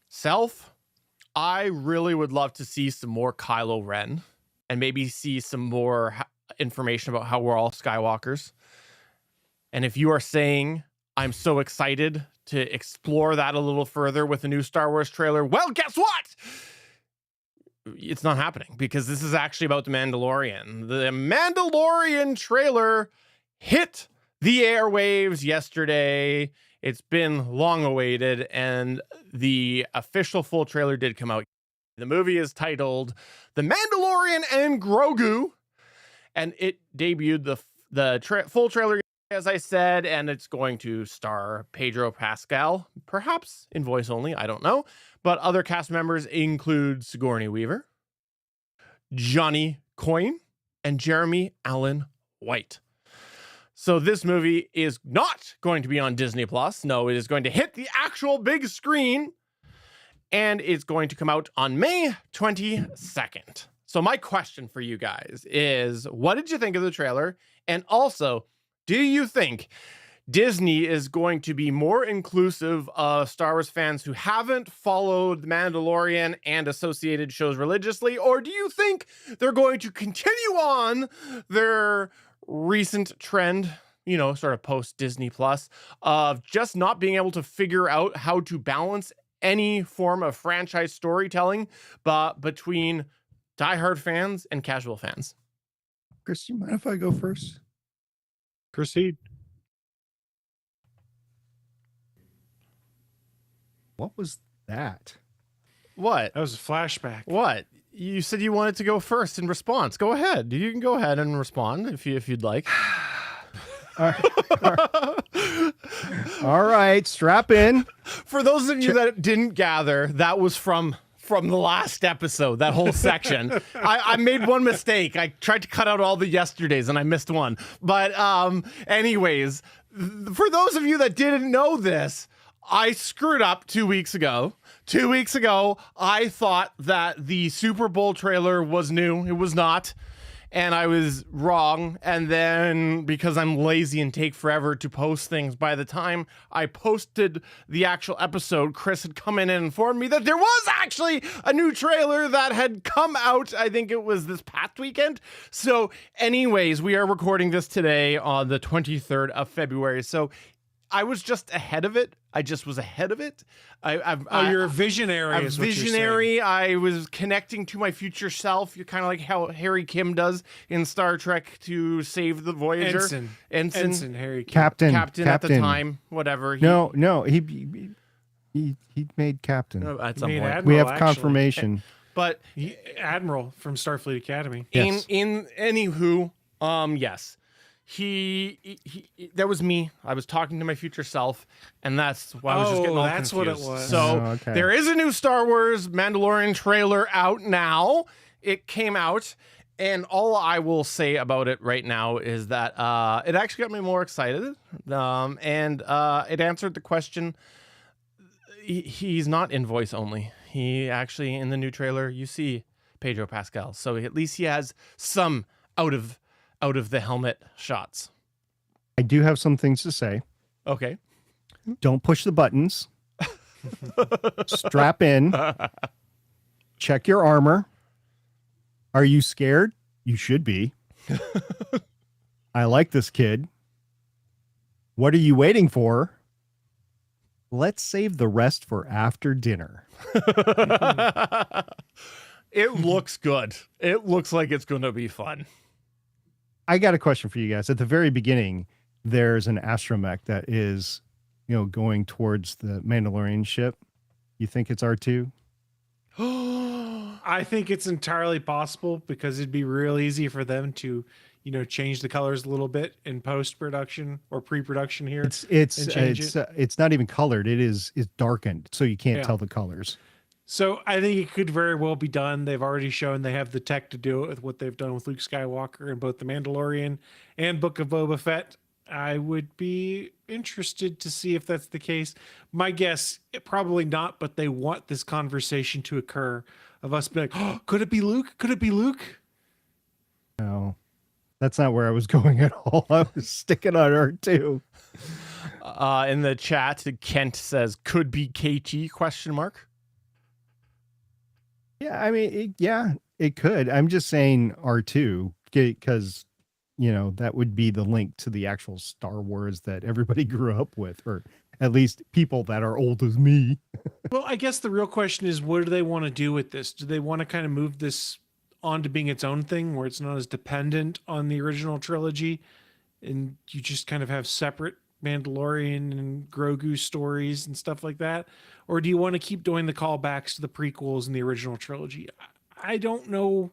Self, I really would love to see some more Kylo Ren and maybe see some more information about how we're all Skywalkers. And if you are saying, I'm so excited to explore that a little further with a new Star Wars trailer, well, guess what? It's not happening because this is actually about The Mandalorian. The Mandalorian trailer hit the airwaves yesterday. It's been long awaited, and the official full trailer did come out. The movie is titled The Mandalorian and Grogu, and it debuted the full trailer, as I said, and it's going to star Pedro Pascal, perhaps in voice only, I don't know. But other cast members include Sigourney Weaver, Johnny Coyne, and Jeremy Allen White. So this movie is not going to be on Disney Plus. No, it is going to hit the actual big screen, and it's going to come out on May 22nd. So my question for you guys is, what did you think of the trailer? And also, do you think Disney is going to be more inclusive of Star Wars fans who haven't followed The Mandalorian and associated shows religiously? Or do you think they're going to continue on their recent trend, you know, sort of post Disney Plus, of just not being able to figure out how to balance any form of franchise storytelling but between diehard fans and casual fans?
Chris, you mind if I go first?
Proceed.
What was that?
What?
That was a flashback.
What? You said you wanted to go first in response. Go ahead. You can go ahead and respond if you'd like.
All right. All right, strap in.
For those of you that didn't gather, that was from the last episode, that whole section. I made one mistake. I tried to cut out all the yesterdays and I missed one. But anyways, for those of you that didn't know this, I screwed up 2 weeks ago. 2 weeks ago, I thought that the Super Bowl trailer was new. It was not. And I was wrong. And then because I'm lazy and take forever to post things, by the time I posted the actual episode, Chris had come in and informed me that there was actually a new trailer that had come out. I think it was this past weekend. So anyways, we are recording this today on the 23rd of February. So I was just ahead of it. I just was ahead of it.
You're a visionary.
I'm
is what you're saying.
visionary. I was connecting to my future self. You're kind of like how Harry Kim does in Star Trek to save the Voyager.
Ensign Harry Kim.
Captain
at the time. Whatever.
No, he made captain.
At
He
some
made
point.
Admiral,
We have
actually.
confirmation.
But
Admiral from Starfleet Academy.
Yes.
in anywho, yes. He that was me. I was talking to my future self, and that's why I was just getting all
that's what it
confused.
was.
So
Oh, okay.
there is a new Star Wars Mandalorian trailer out now. It came out, and all I will say about it right now is that it actually got me more excited, and it answered the question. He's not in voice only. He actually, in the new trailer, you see Pedro Pascal, so at least he has some out of the helmet shots.
I do have some things to say.
Okay.
Don't push the buttons. Strap in. Check your armor. Are you scared? You should be. I like this kid. What are you waiting for? Let's save the rest for after dinner.
It looks good. It looks like it's going to be fun.
I got a question for you guys. At the very beginning, there's an astromech that is, going towards the Mandalorian ship. You think it's R2?
I think it's entirely possible because it'd be real easy for them to change the colors a little bit in post production or pre production here.
It's not even colored. It's darkened, so you can't
Yeah.
tell the colors.
So I think it could very well be done. They've already shown they have the tech to do it with what they've done with Luke Skywalker in both The Mandalorian and Book of Boba Fett. I would be interested to see if that's the case. My guess, probably not, but they want this conversation to occur of us being like, oh, could it be Luke? Could it be Luke?
No, that's not where I was going at all. I was sticking on R2.
In the chat, Kent says, could be KT, question mark.
Yeah, I mean, it could. I'm just saying R2 because, that would be the link to the actual Star Wars that everybody grew up with, or at least people that are old as me.
Well, I guess the real question is, what do they want to do with this? Do they want to kind of move this on to being its own thing where it's not as dependent on the original trilogy and you just kind of have separate Mandalorian and Grogu stories and stuff like that? Or do you want to keep doing the callbacks to the prequels and the original trilogy? I don't know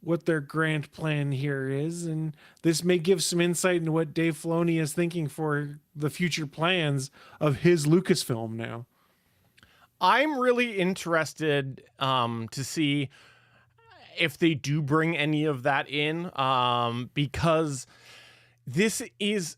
what their grand plan here is, and this may give some insight into what Dave Filoni is thinking for the future plans of his Lucasfilm now.
I'm really interested to see if they do bring any of that in, because this is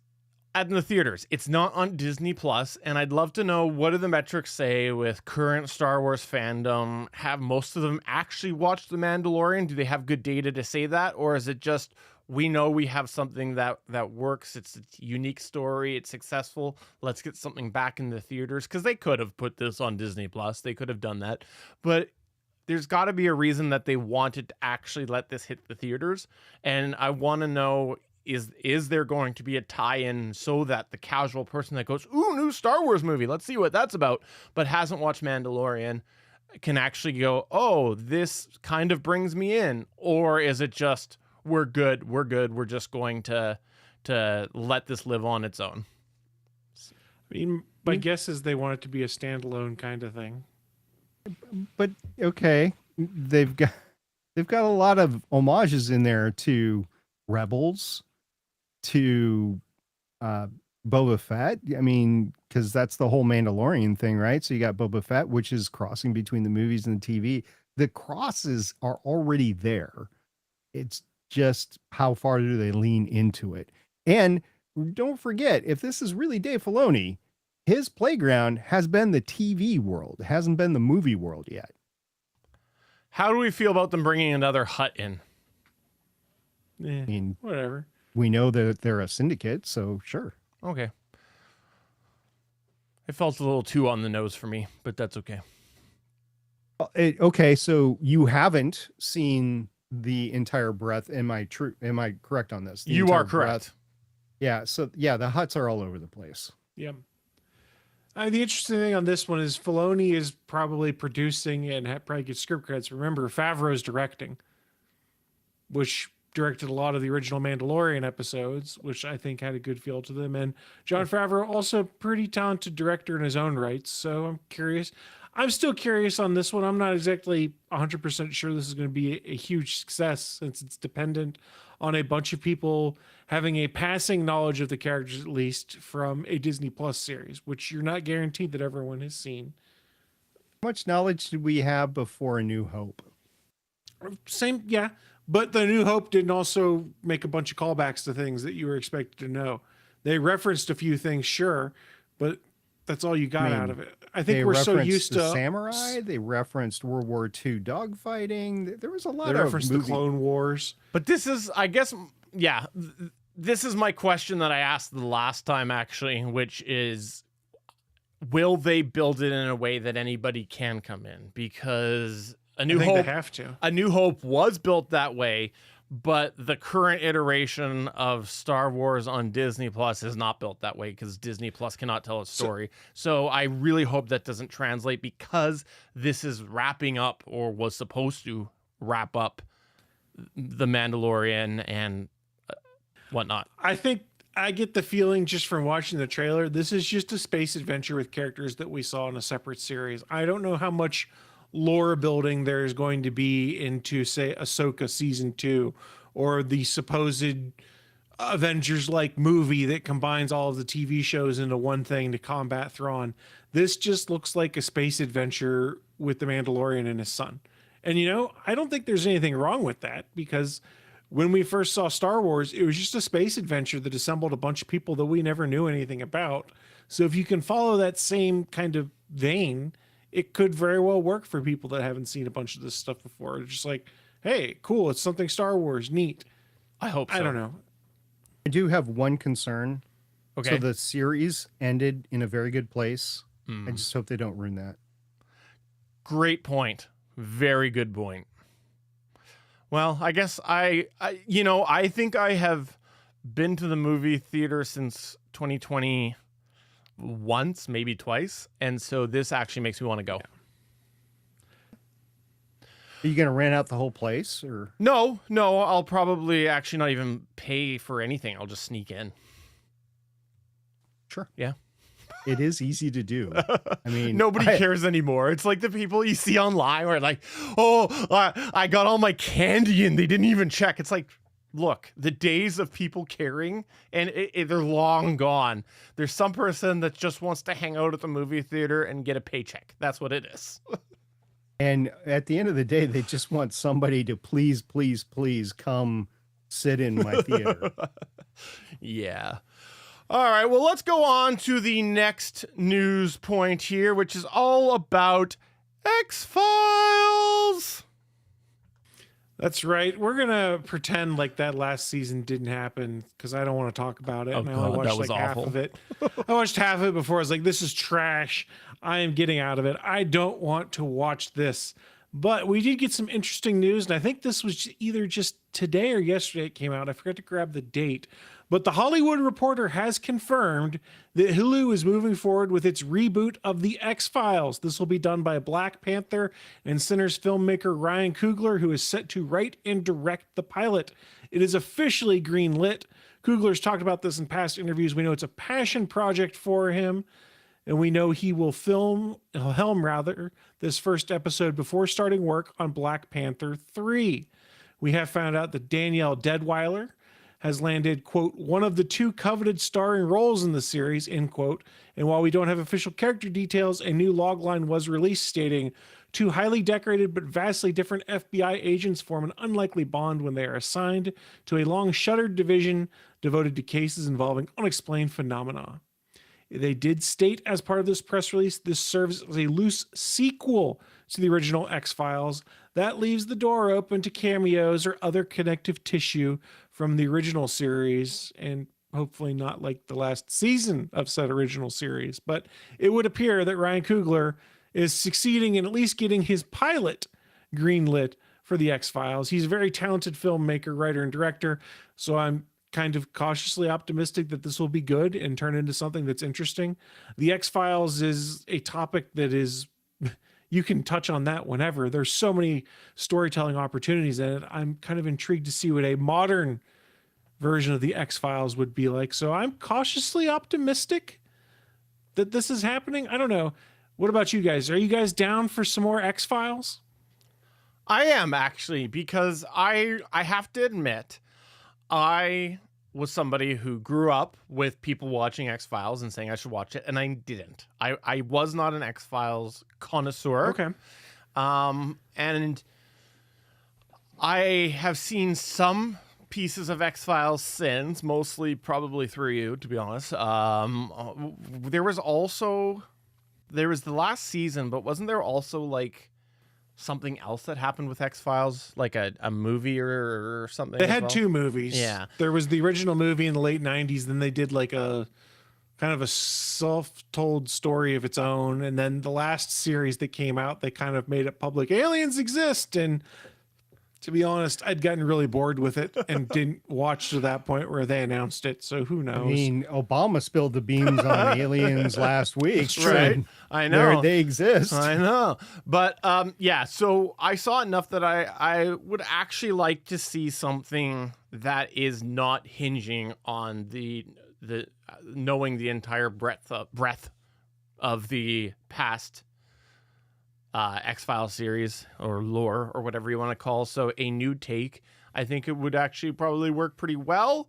in the theaters. It's not on Disney Plus, and I'd love to know, what do the metrics say with current Star Wars fandom? Have most of them actually watched The Mandalorian? Do they have good data to say that, or is it just, we know we have something that works, it's a unique story, it's successful, let's get something back in the theaters? Because they could have put this on Disney Plus, they could have done that, but there's got to be a reason that they wanted to actually let this hit the theaters, and I want to know, is there going to be a tie-in so that the casual person that goes, ooh, new Star Wars movie, let's see what that's about, but hasn't watched Mandalorian, can actually go, oh, this kind of brings me in? Or is it just, we're good, we're just going to let this live on its own?
I mean, my guess is they want it to be a standalone kind of thing.
But okay, they've got a lot of homages in there to Rebels, to Boba Fett. I mean, because that's the whole Mandalorian thing, right? So you got Boba Fett, which is crossing between the movies and the TV. The crosses are already there. It's just how far do they lean into it? And don't forget, if this is really Dave Filoni, his playground has been the TV world. It hasn't been the movie world yet.
How do we feel about them bringing another Hutt in?
Yeah,
I mean,
whatever.
we know that they're a syndicate, so sure.
Okay. It felt a little too on the nose for me, but that's okay.
Okay, so you haven't seen the entire breadth. Am I correct on this?
You are correct.
Breadth. Yeah, so yeah, the Hutts are all over the place.
Yeah. The interesting thing on this one is Filoni is probably producing and probably gets script credits. Remember, Favreau's directing, which directed a lot of the original Mandalorian episodes, which I think had a good feel to them. And Jon Favreau, also pretty talented director in his own right. So I'm curious. I'm still curious on this one. I'm not exactly 100% sure this is going to be a huge success, since it's dependent on a bunch of people having a passing knowledge of the characters, at least from a Disney Plus series, which you're not guaranteed that everyone has seen.
How much knowledge did we have before A New Hope?
Same, yeah. But The New Hope didn't also make a bunch of callbacks to things that you were expected to know. They referenced a few things, sure, but that's all you got out of it. I think we're so used to
samurai. They referenced World War II dogfighting. There was a lot
they
of
referenced the Clone Wars.
But this is, I guess, yeah, this is my question that I asked the last time, actually, which is, will they build it in a way that anybody can come in? Because A New Hope,
they have to.
A New Hope was built that way, but the current iteration of Star Wars on Disney Plus is not built that way, because Disney Plus cannot tell a story. So I really hope that doesn't translate, because this is wrapping up, or was supposed to wrap up, The Mandalorian and whatnot.
I think I get the feeling just from watching the trailer, this is just a space adventure with characters that we saw in a separate series. I don't know how much lore building there's going to be into, say, Ahsoka season 2 or the supposed Avengers-like movie that combines all of the TV shows into one thing to combat Thrawn. This just looks like a space adventure with the Mandalorian and his son. And I don't think there's anything wrong with that, because when we first saw Star Wars, it was just a space adventure that assembled a bunch of people that we never knew anything about. So if you can follow that same kind of vein, it could very well work for people that haven't seen a bunch of this stuff before. It's just like, hey, cool, it's something Star Wars, neat.
I hope so.
I don't know.
I do have one concern.
Okay.
So the series ended in a very good place. I just hope they don't ruin that.
Great point. Very good point. Well, I guess I think I have been to the movie theater since 2020 once, maybe twice. And so this actually makes me want to go.
Are you going to rent out the whole place, or?
No, I'll probably actually not even pay for anything. I'll just sneak in.
Sure.
Yeah.
It is easy to do. I mean,
Nobody cares anymore. It's like the people you see online where like, oh, I got all my candy and they didn't even check. It's like, look, the days of people caring, and they're long gone. There's some person that just wants to hang out at the movie theater and get a paycheck. That's what it is.
And at the end of the day, they just want somebody to please come sit in my theater.
Yeah. All right, well, let's go on to the next news point here, which is all about X-Files.
That's right. We're going to pretend like that last season didn't happen, because I don't want to talk about it.
Oh,
and I
God,
only watched
that was
half
awful.
of it. I watched half of it before. I was like, this is trash. I am getting out of it. I don't want to watch this. But we did get some interesting news, and I think this was either just today or yesterday it came out. I forgot to grab the date. But The Hollywood Reporter has confirmed that Hulu is moving forward with its reboot of The X-Files. This will be done by Black Panther and Sinners filmmaker Ryan Coogler, who is set to write and direct the pilot. It is officially greenlit. Coogler's talked about this in past interviews. We know it's a passion project for him, and we know he will helm this first episode before starting work on Black Panther 3. We have found out that Danielle Deadwyler has landed, quote, one of the two coveted starring roles in the series, end quote. And while we don't have official character details, a new logline was released stating, two highly decorated but vastly different FBI agents form an unlikely bond when they are assigned to a long-shuttered division devoted to cases involving unexplained phenomena. They did state as part of this press release, this serves as a loose sequel to the original X-Files. That leaves the door open to cameos or other connective tissue from the original series, and hopefully not like the last season of said original series. But it would appear that Ryan Coogler is succeeding in at least getting his pilot greenlit for the X-Files. He's a very talented filmmaker, writer, and director, so I'm kind of cautiously optimistic that this will be good and turn into something that's interesting. The X-Files is a topic that is, you can touch on that whenever. There's so many storytelling opportunities in it. I'm kind of intrigued to see what a modern version of the X-Files would be like. So I'm cautiously optimistic that this is happening. I don't know. What about you guys? Are you guys down for some more X-Files?
I am, actually, because I have to admit, I was somebody who grew up with people watching X-Files and saying I should watch it, and I didn't. I was not an X-Files connoisseur.
Okay.
And I have seen some pieces of X-Files since, mostly probably through you, to be honest. There was the last season, but wasn't there also like something else that happened with X-Files, like a movie or something?
They
as
had
well?
two movies.
Yeah.
There was the original movie in the late 90s. Then they did like a kind of a self-told story of its own. And then the last series that came out, they kind of made it public. Aliens exist. And to be honest, I'd gotten really bored with it and didn't watch to that point where they announced it. So who knows?
I mean, Obama spilled the beans on aliens last week.
Right. I know.
They exist.
I know. But yeah, so I saw enough that I would actually like to see something that is not hinging on the knowing the entire breadth of the past X-Files series or lore or whatever you want to call. So a new take, I think it would actually probably work pretty well.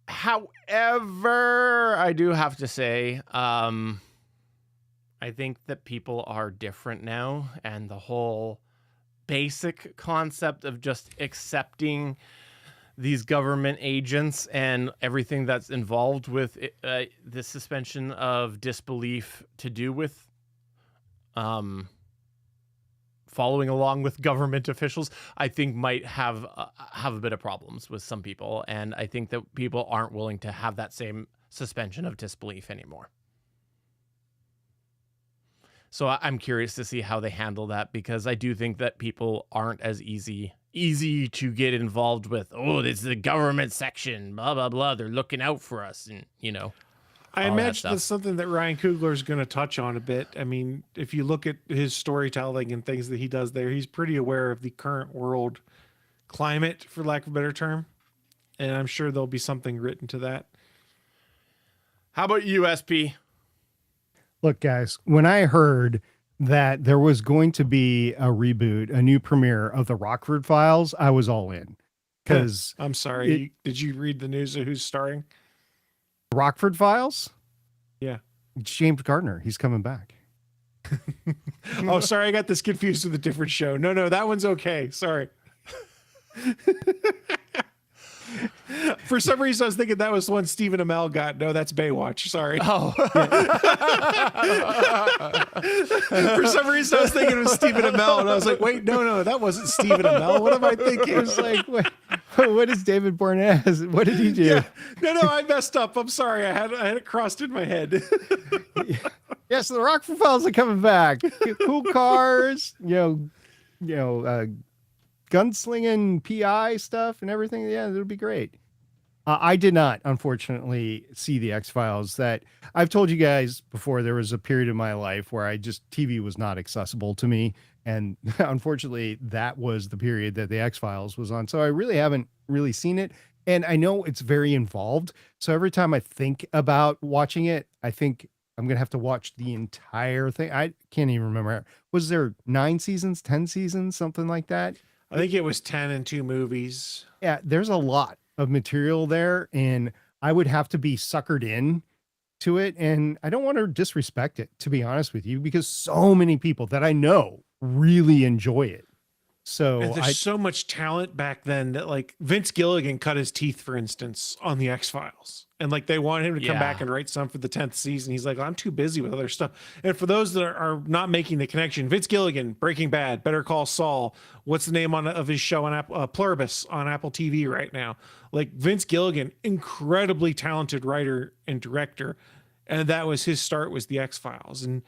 However, I do have to say, I think that people are different now, and the whole basic concept of just accepting these government agents and everything that's involved with the suspension of disbelief to do with following along with government officials, I think might have a bit of problems with some people. And I think that people aren't willing to have that same suspension of disbelief anymore. So I'm curious to see how they handle that, because I do think that people aren't as easy to get involved with. Oh, this is the government section, blah, blah, blah. They're looking out for us. And, you know,
I
all that
imagine
stuff.
that's something that Ryan Coogler is going to touch on a bit. I mean, if you look at his storytelling and things that he does there, he's pretty aware of the current world climate, for lack of a better term. And I'm sure there'll be something written to that.
How about you, SP?
Look, guys, when I heard that there was going to be a reboot, a new premiere of the Rockford Files, I was all in. Because
I'm sorry. Did you read the news of who's starring?
Rockford Files?
Yeah.
It's James Gardner. He's coming back.
Oh, sorry. I got this confused with a different show. No, that one's okay. Sorry. For some reason, I was thinking that was the one Stephen Amell got. No, that's Baywatch. Sorry.
Oh,
For some reason, I was thinking it was Stephen Amell, and I was like, wait, no, that wasn't Stephen Amell. What am I thinking?
It was like, what is David Boreanaz? What did he do?
Yeah. No, I messed up. I'm sorry. I had it crossed in my head.
Yes, the Rockford Files are coming back. Cool cars, gunslinging PI stuff and everything. Yeah, it'll be great. I did not, unfortunately, see the X-Files. That I've told you guys before, there was a period in my life where TV was not accessible to me. And unfortunately, that was the period that the X-Files was on. So I really haven't really seen it. And I know it's very involved. So every time I think about watching it, I think I'm going to have to watch the entire thing. I can't even remember. Was there 9 seasons, 10 seasons, something like that?
I think it was 10 and 2 movies.
Yeah, there's a lot of material there, and I would have to be suckered in to it. And I don't want to disrespect it, to be honest with you, because so many people that I know really enjoy it. So
And there's so much talent back then that, like, Vince Gilligan cut his teeth, for instance, on the X-Files. And like, they wanted him to come back and write some for the 10th season. He's like, I'm too busy with other stuff. And for those that are not making the connection, Vince Gilligan, Breaking Bad, Better Call Saul, what's the name of his show on Pluribus on Apple TV right now? Like, Vince Gilligan, incredibly talented writer and director. And that was his start, was the X-Files. And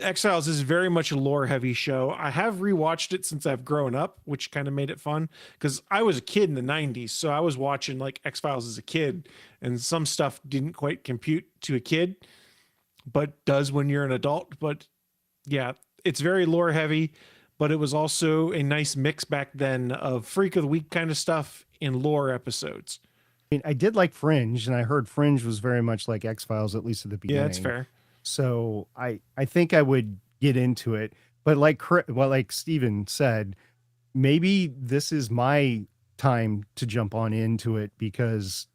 X-Files is very much a lore heavy show. I have rewatched it since I've grown up, which kind of made it fun, because I was a kid in the 90s. So I was watching like X-Files as a kid, and some stuff didn't quite compute to a kid, but does when you're an adult. But yeah, it's very lore heavy, but it was also a nice mix back then of Freak of the Week kind of stuff in lore episodes.
I mean, I did like Fringe, and I heard Fringe was very much like X-Files, at least at the beginning.
Yeah, that's fair.
So I think I would get into it, but like Steven said, maybe this is my time to jump on into it, because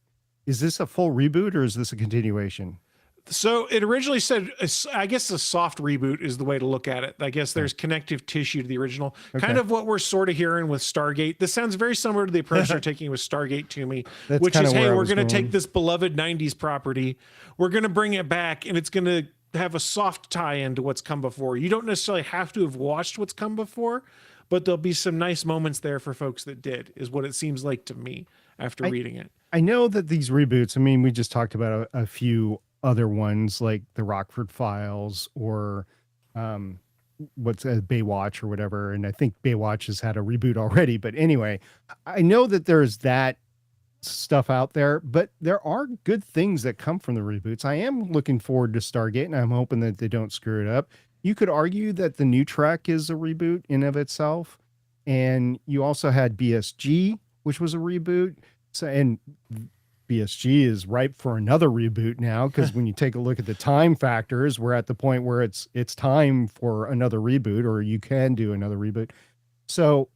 is this a full reboot or is this a continuation?
So it originally said, I guess a soft reboot is the way to look at it. I guess there's connective tissue to the original, kind of what we're sort of hearing with Stargate. This sounds very similar to the approach they're taking with Stargate to me, which is, hey, we're going to take this beloved 90s property, we're going to bring it back, and it's going to have a soft tie-in to what's come before. You don't necessarily have to have watched what's come before, but there'll be some nice moments there for folks that did, is what it seems like to me after reading it.
I know that these reboots, I mean, we just talked about a few other ones like the Rockford Files or what's Baywatch or whatever. And I think Baywatch has had a reboot already. But anyway, I know that there's that stuff out there, but there are good things that come from the reboots. I am looking forward to Stargate, and I'm hoping that they don't screw it up. You could argue that the new Trek is a reboot in of itself. And you also had BSG, which was a reboot. So, and BSG is ripe for another reboot now, because when you take a look at the time factors, we're at the point where it's time for another reboot, or you can do another reboot. So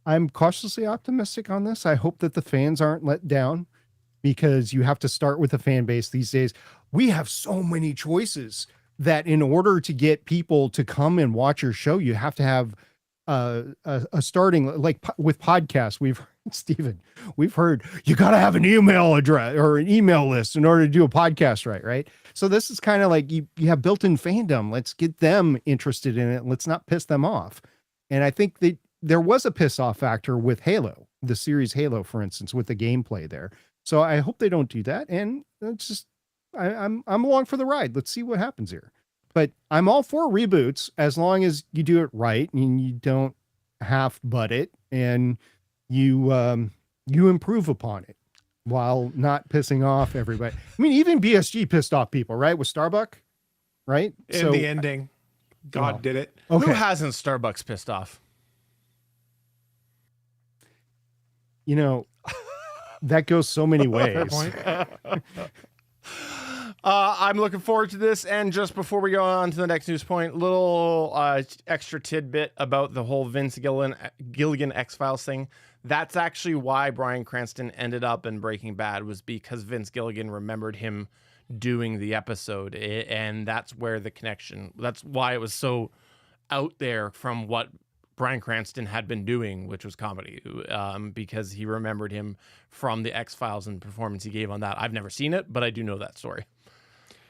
I'm cautiously optimistic on this. I hope that the fans aren't let down, because you have to start with a fan base these days. We have so many choices that in order to get people to come and watch your show, you have to have a starting, like with podcasts. Stephen, we've heard you got to have an email address or an email list in order to do a podcast, right? So this is kind of like you have built-in fandom. Let's get them interested in it. Let's not piss them off. And I think that there was a piss off factor with Halo, the series Halo, for instance, with the gameplay there. So I hope they don't do that. And it's just, I'm along for the ride. Let's see what happens here. But I'm all for reboots as long as you do it right and you don't half butt it, and you improve upon it while not pissing off everybody. I mean, even BSG pissed off people, right? With Starbucks, right?
In the ending, God did it.
Okay.
Who hasn't Starbucks pissed off?
You know, that goes so many ways.
I'm looking forward to this. And just before we go on to the next news point, little extra tidbit about the whole Vince Gilligan X-Files thing. That's actually why Bryan Cranston ended up in Breaking Bad, was because Vince Gilligan remembered him doing the episode. And that's where the connection, that's why it was so out there from what Bryan Cranston had been doing, which was comedy, because he remembered him from the X-Files and performance he gave on that. I've never seen it, but I do know that story.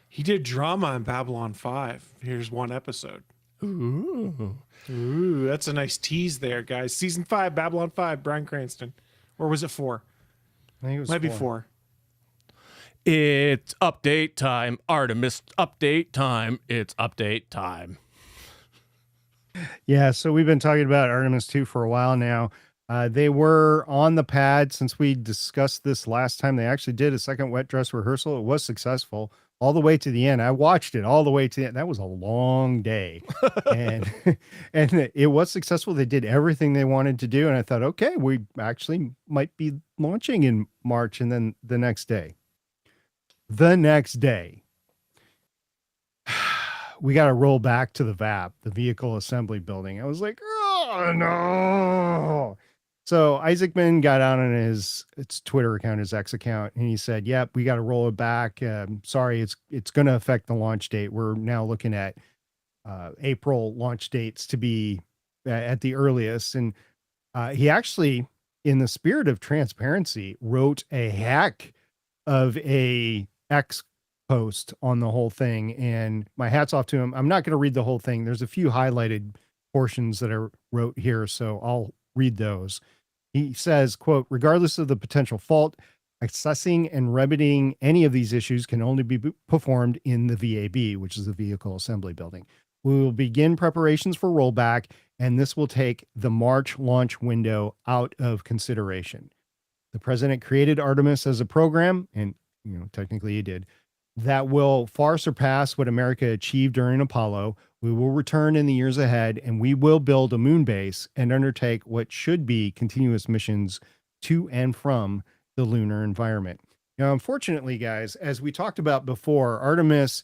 He did drama in Babylon 5. Here's one episode. Ooh, that's a nice tease there, guys. Season 5, Babylon 5, Bryan Cranston. Or was it 4?
I think it was
Might be 4.
It's update time. Artemis update time. It's update time.
Yeah, so we've been talking about Artemis 2 for a while now. They were on the pad since we discussed this last time. They actually did a second wet dress rehearsal. It was successful all the way to the end. I watched it all the way to the end. That was a long day. and it was successful. They did everything they wanted to do. And I thought, okay, we actually might be launching in March. And then the next day, we got to roll back to the VAB, the Vehicle Assembly Building. I was like, oh, no. So Isaacman got out on his Twitter account, his X account, and he said, yep, we got to roll it back. Sorry, it's going to affect the launch date. We're now looking at April launch dates to be at the earliest. And he actually, in the spirit of transparency, wrote a heck of a X post on the whole thing, and my hat's off to him. I'm not going to read the whole thing. There's a few highlighted portions that I wrote here, so I'll read those. He says, quote, regardless of the potential fault, assessing and remedying any of these issues can only be performed in the VAB, which is the Vehicle Assembly Building. We will begin preparations for rollback, and this will take the March launch window out of consideration. The president created Artemis as a program, and technically he did, that will far surpass what America achieved during Apollo. We will return in the years ahead, and we will build a moon base and undertake what should be continuous missions to and from the lunar environment. Now, unfortunately, guys, as we talked about before, Artemis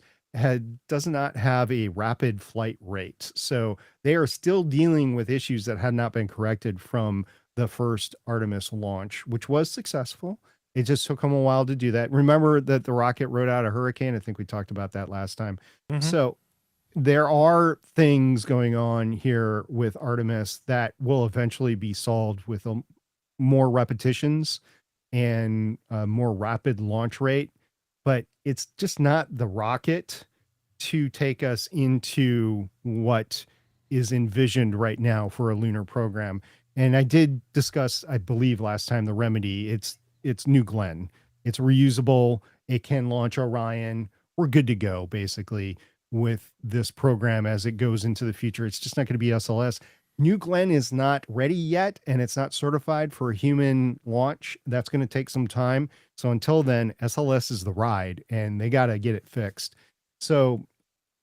does not have a rapid flight rate. So they are still dealing with issues that had not been corrected from the first Artemis launch, which was successful. It just took them a while to do that. Remember that the rocket rode out a hurricane. I think we talked about that last time. Mm-hmm. So there are things going on here with Artemis that will eventually be solved with more repetitions and a more rapid launch rate. But it's just not the rocket to take us into what is envisioned right now for a lunar program. And I did discuss, I believe last time, the remedy. It's New Glenn. It's reusable. It can launch Orion. We're good to go, basically, with this program as it goes into the future. It's just not going to be SLS. New Glenn is not ready yet, and it's not certified for a human launch. That's going to take some time. So until then, SLS is the ride, and they got to get it fixed. So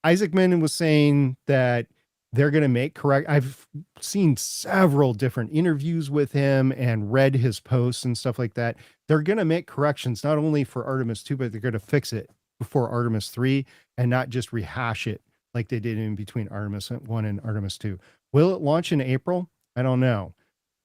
Isaacman was saying that they're going to make correct. I've seen several different interviews with him and read his posts and stuff like that. They're going to make corrections, not only for Artemis 2, but they're going to fix it before Artemis 3 and not just rehash it like they did in between Artemis 1 and Artemis 2. Will it launch in April? I don't know.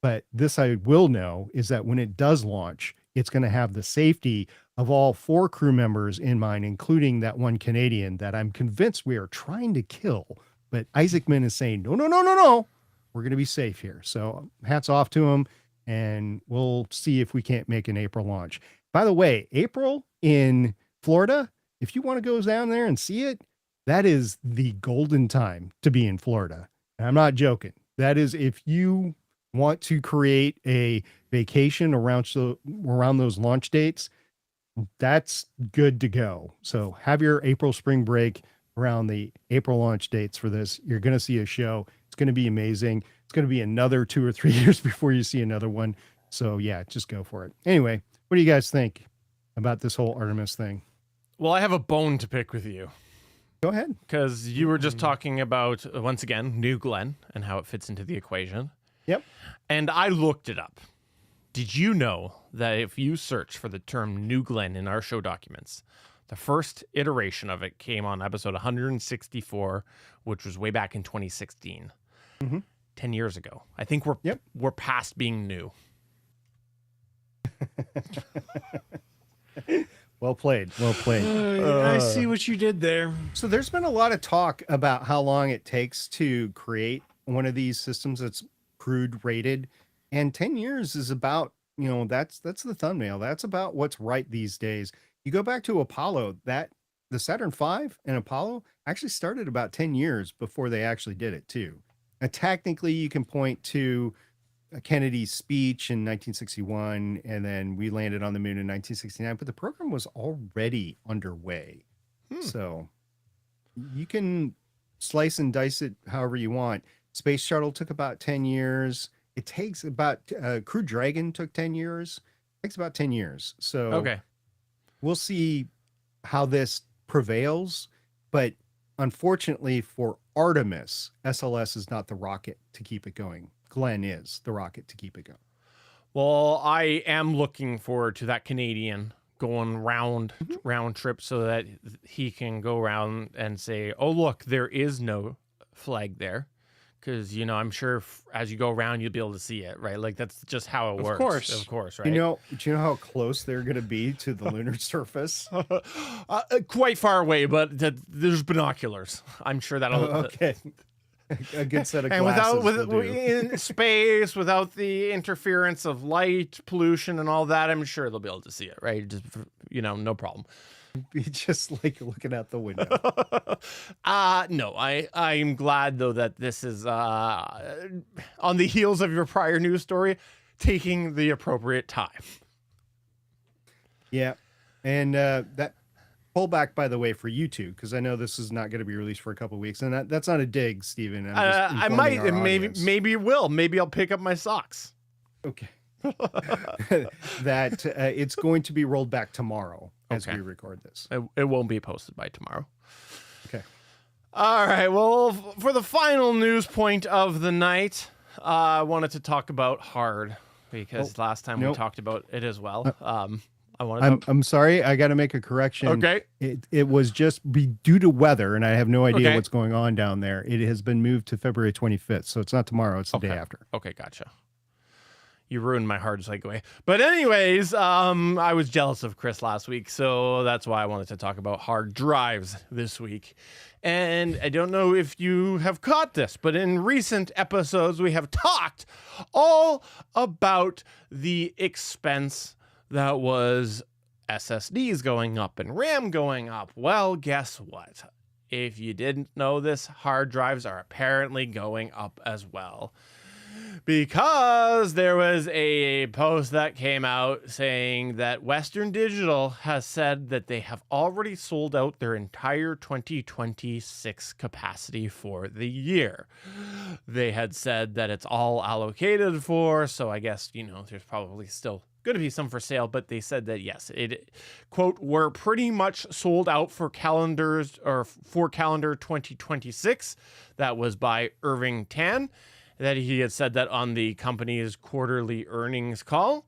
But this I will know is that when it does launch, it's going to have the safety of all 4 crew members in mind, including that one Canadian that I'm convinced we are trying to kill. But Isaacman is saying, no, no, no, no, no. We're going to be safe here. So hats off to him. And we'll see if we can't make an April launch. By the way, April in Florida, if you want to go down there and see it, that is the golden time to be in Florida. And I'm not joking. That is, if you want to create a vacation around those launch dates, that's good to go. So have your April spring break around the April launch dates for this. You're going to see a show. It's going to be amazing. It's going to be another 2 or 3 years before you see another one. So yeah, just go for it. Anyway, what do you guys think about this whole Artemis thing?
Well, I have a bone to pick with you.
Go ahead.
Because you were just talking about, once again, New Glenn and how it fits into the equation.
Yep.
And I looked it up. Did you know that if you search for the term New Glenn in our show documents, the first iteration of it came on episode 164, which was way back in 2016, 10 years ago. I think we're past being new.
Well played. Well played.
I see what you did there.
So there's been a lot of talk about how long it takes to create one of these systems that's crude rated, and 10 years is about, that's the thumbnail. That's about what's right these days. You go back to Apollo, the Saturn V and Apollo actually started about 10 years before they actually did it too. And technically you can point to Kennedy's speech in 1961, and then we landed on the moon in 1969, but the program was already underway. So you can slice and dice it however you want. Space Shuttle took about 10 years. It takes about, Crew Dragon took 10 years. It takes about 10 years. So
Okay.
we'll see how this prevails. But unfortunately for Artemis, SLS is not the rocket to keep it going. Glenn is the rocket to keep it going.
Well, I am looking forward to that Canadian going round trip so that he can go around and say, oh, look, there is no flag there. Because, I'm sure as you go around, you'll be able to see it, right? Like, that's just how it works. Of course, right?
Do you know how close they're going to be to the lunar surface?
Quite far away, but there's binoculars. I'm sure that'll...
Okay. A good set of
and
glasses.
in space, without the interference of light, pollution, and all that, I'm sure they'll be able to see it, right? Just, no problem.
Be just like looking out the window.
No, I'm glad though that this is on the heels of your prior news story, taking the appropriate time.
Yeah, and that pullback, by the way, for you two, because I know this is not going to be released for a couple of weeks, and that's not a dig, Stephen.
I might, maybe it will. Maybe I'll pick up my socks.
Okay. That it's going to be rolled back tomorrow as we record this.
It won't be posted by tomorrow.
Okay.
All right. Well, for the final news point of the night, I wanted to talk about Hard because last time we talked about it as well.
I'm sorry. I got to make a correction.
Okay.
It was just due to weather, and I have no idea what's going on down there. It has been moved to February 25th, so it's not tomorrow. It's the day after.
Okay, gotcha. You ruined my hard segue. But anyways, I was jealous of Chris last week, so that's why I wanted to talk about hard drives this week. And I don't know if you have caught this, but in recent episodes, we have talked all about the expense that was SSDs going up and RAM going up. Well, guess what? If you didn't know this, hard drives are apparently going up as well. Because there was a post that came out saying that Western Digital has said that they have already sold out their entire 2026 capacity for the year. They had said that it's all allocated for, so I guess, there's probably still going to be some for sale, but they said that yes, it, quote, we're pretty much sold out for calendar 2026. That was by Irving Tan, that he had said that on the company's quarterly earnings call.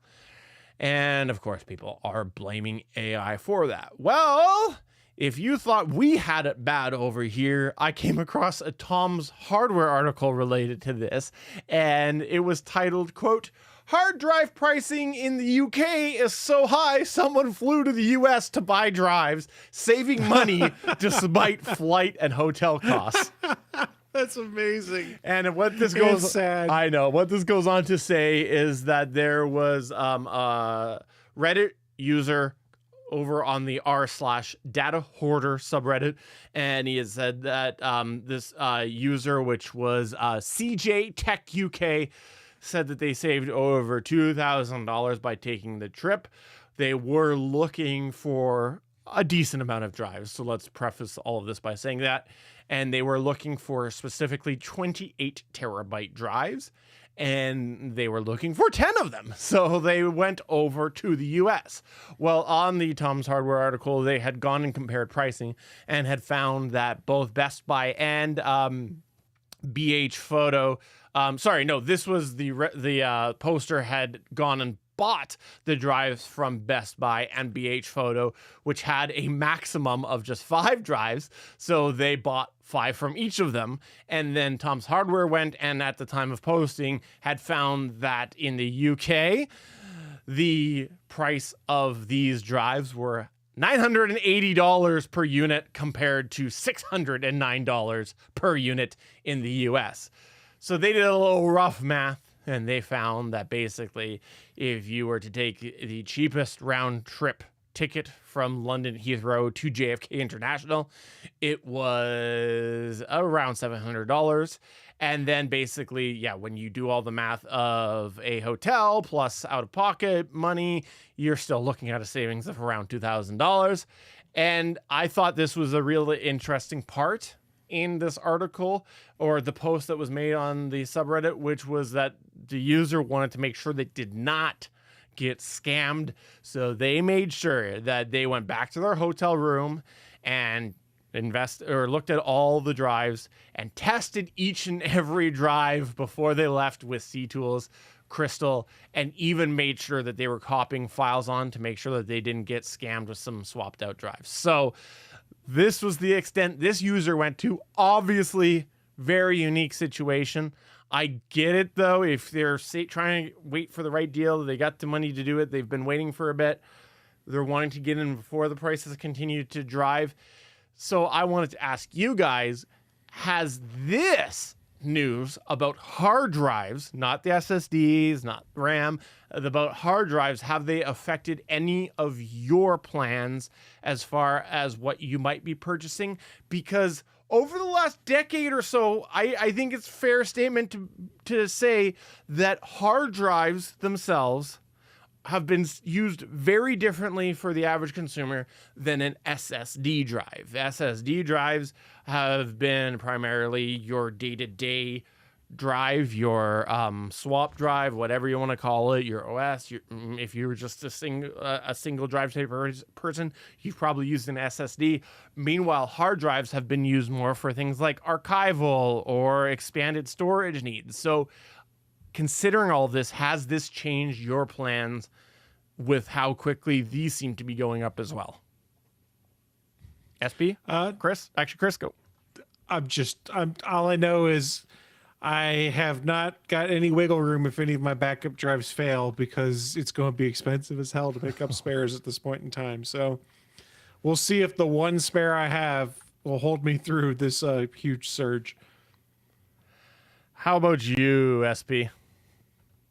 And of course, people are blaming AI for that. Well, if you thought we had it bad over here, I came across a Tom's Hardware article related to this, and it was titled, quote, hard drive pricing in the UK is so high, someone flew to the US to buy drives, saving money despite flight and hotel costs.
That's amazing.
And what this goes,
It's sad.
I know what this goes on to say is that there was a Reddit user over on the r/data hoarder subreddit, and he has said that this user, which was CJ Tech UK, said that they saved over $2,000 by taking the trip. They were looking for a decent amount of drives, so let's preface all of this by saying that. And they were looking for specifically 28 terabyte drives, and they were looking for 10 of them. So they went over to the US. Well, on the Tom's Hardware article, they had gone and compared pricing and had found that both Best Buy and BH Photo, this was the poster had gone and bought the drives from Best Buy and BH Photo, which had a maximum of just 5 drives. So they bought 5 from each of them. And then Tom's Hardware went and at the time of posting had found that in the UK, the price of these drives were $980 per unit compared to $609 per unit in the US. So they did a little rough math, and they found that basically if you were to take the cheapest round trip ticket from London Heathrow to JFK International, it was around $700. And then basically, yeah, when you do all the math of a hotel plus out-of-pocket money, you're still looking at a savings of around $2,000. And I thought this was a really interesting part in this article, or the post that was made on the subreddit, which was that the user wanted to make sure they did not get scammed. So they made sure that they went back to their hotel room and looked at all the drives and tested each and every drive before they left with C-Tools, Crystal, and even made sure that they were copying files on to make sure that they didn't get scammed with some swapped out drives. So this was the extent this user went to. Obviously, very unique situation. I get it, though. If they're trying to wait for the right deal, they got the money to do it. They've been waiting for a bit. They're wanting to get in before the prices continue to drive. So I wanted to ask you guys, has this news about hard drives, not the SSDs, not RAM, about hard drives, have they affected any of your plans as far as what you might be purchasing? Because over the last decade or so, I think it's a fair statement to say that hard drives themselves have been used very differently for the average consumer than an SSD drive. SSD drives have been primarily your day-to-day drive, your swap drive, whatever you want to call it, your OS. If you were just a single drive type person, you've probably used an SSD. Meanwhile, hard drives have been used more for things like archival or expanded storage needs. So considering all this, has this changed your plans with how quickly these seem to be going up as well? SP? Chris? Actually, Chris, go.
All I know is I have not got any wiggle room if any of my backup drives fail, because it's going to be expensive as hell to pick up spares at this point in time. So we'll see if the one spare I have will hold me through this huge surge.
How about you, SP?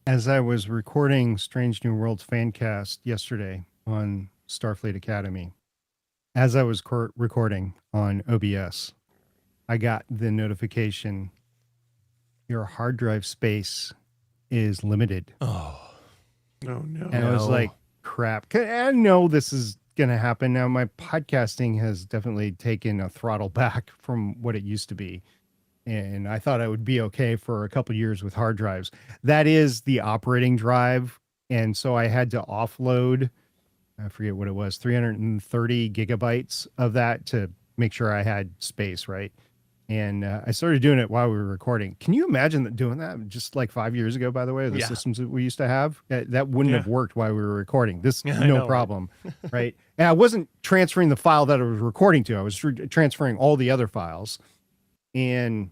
As I was recording Strange New Worlds Fancast yesterday on Starfleet Academy, as I was recording on OBS, I got the notification, your hard drive space is limited.
Oh no.
And I was like, crap. I know this is going to happen. Now, my podcasting has definitely taken a throttle back from what it used to be. And I thought I would be okay for a couple years with hard drives. That is the operating drive And so I had to offload, I forget what it was, 330 gigabytes of that to make sure I had space, right? And I started doing it while we were recording. Can you imagine doing that just like 5 years ago, by the way, the
Yeah.
systems that we used to have? That wouldn't have worked while we were recording. This,
Yeah, I
no
know, right?
problem, right? And I wasn't transferring the file that I was recording to. I was transferring all the other files. And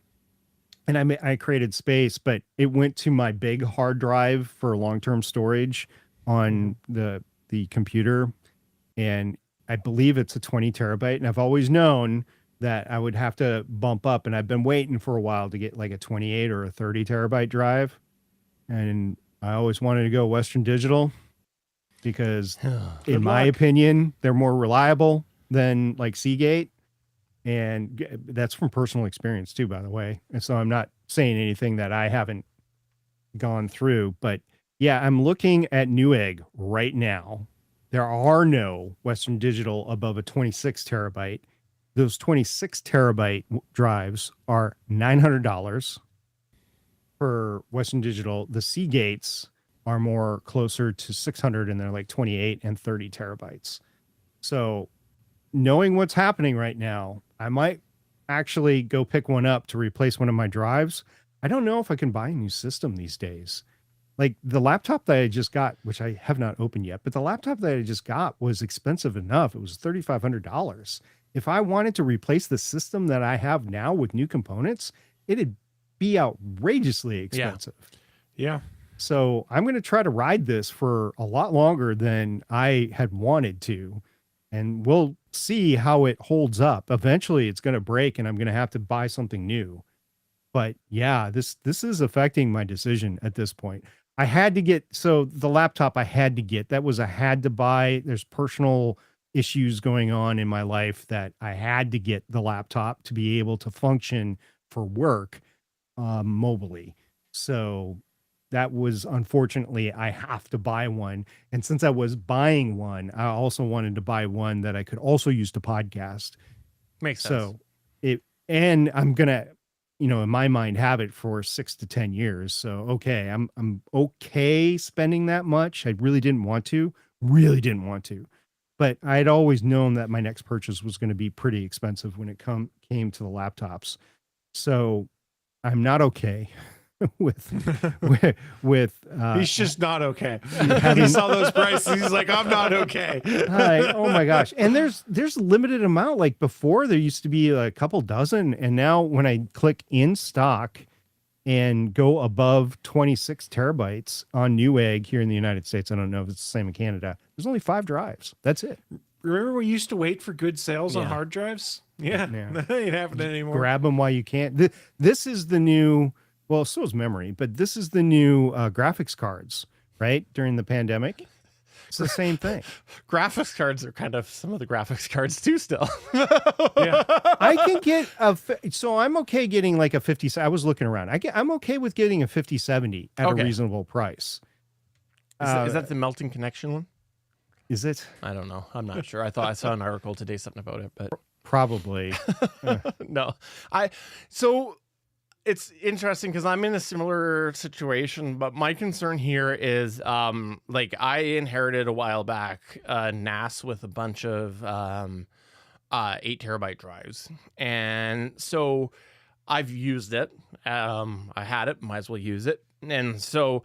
I created space, but it went to my big hard drive for long-term storage on the computer. And I believe it's a 20 terabyte. And I've always known that I would have to bump up, and I've been waiting for a while to get like a 28 or a 30 terabyte drive. And I always wanted to go Western Digital because in my opinion, they're more reliable than like Seagate. And that's from personal experience too, by the way. And so I'm not saying anything that I haven't gone through, but yeah, I'm looking at Newegg right now. There are no Western Digital above a 26 terabyte. Those 26 terabyte drives are $900 for Western Digital. The Seagates are more closer to 600, and they're like 28 and 30 terabytes. So knowing what's happening right now, I might actually go pick one up to replace one of my drives. I don't know if I can buy a new system these days. Like the laptop that I just got, which I have not opened yet, but the laptop that I just got was expensive enough. It was $3,500. If I wanted to replace the system that I have now with new components, it'd be outrageously expensive.
Yeah.
So I'm going to try to ride this for a lot longer than I had wanted to. And we'll see how it holds up. Eventually it's going to break and I'm going to have to buy something new. But yeah, this is affecting my decision at this point. I had to get, so the laptop I had to get, that was a had to buy. There's personal issues going on in my life that I had to get the laptop to be able to function for work mobily. So that was, unfortunately, I have to buy one. And since I was buying one, I also wanted to buy one that I could also use to podcast.
Makes sense.
So and I'm going to, in my mind, have it for 6 to 10 years. So, okay, I'm okay spending that much. I really didn't want to, but I'd always known that my next purchase was going to be pretty expensive when it came to the laptops. So I'm not okay with
He's just not okay.
having-
He saw those prices. He's like, I'm not okay.
oh my gosh. And there's limited amount. Like before there used to be a couple dozen. And now when I click in stock and go above 26 terabytes on Newegg here in the United States, I don't know if it's the same in Canada, there's only 5 drives. That's it.
Remember we used to wait for good sales on
Yeah.
hard drives? Yeah.
Yeah.
That ain't happening anymore.
Grab them while you can. This is the new, well, so is memory, but this is the new graphics cards, right? During the pandemic. It's the same thing.
Graphics cards are kind of some of the graphics cards too still.
Yeah.
I can get so I'm okay getting like a 50. I was looking around. I'm okay with getting a 5070 at
Okay.
a reasonable price.
Is that the melting connection one?
Is it?
I don't know. I'm not sure. I thought I saw an article today, something about it, but
Probably.
no. So it's interesting because I'm in a similar situation, but my concern here is like I inherited a while back NAS with a bunch of 8 terabyte drives. And so I've used it. I had it, might as well use it. And so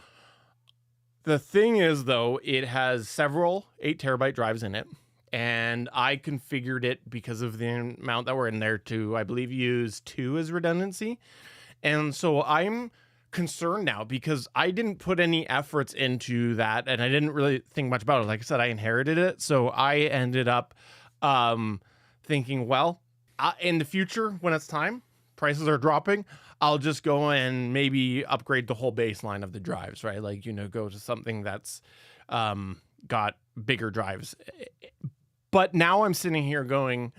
the thing is, though, it has several 8 terabyte drives in it. And I configured it because of the amount that were in there to, I believe, use 2 as redundancy. And so I'm concerned now because I didn't put any efforts into that and I didn't really think much about it. Like I said, I inherited it. So I ended up thinking, well, in the future, when it's time, prices are dropping, I'll just go and maybe upgrade the whole baseline of the drives, right? Like, go to something that's got bigger drives. But now I'm sitting here going,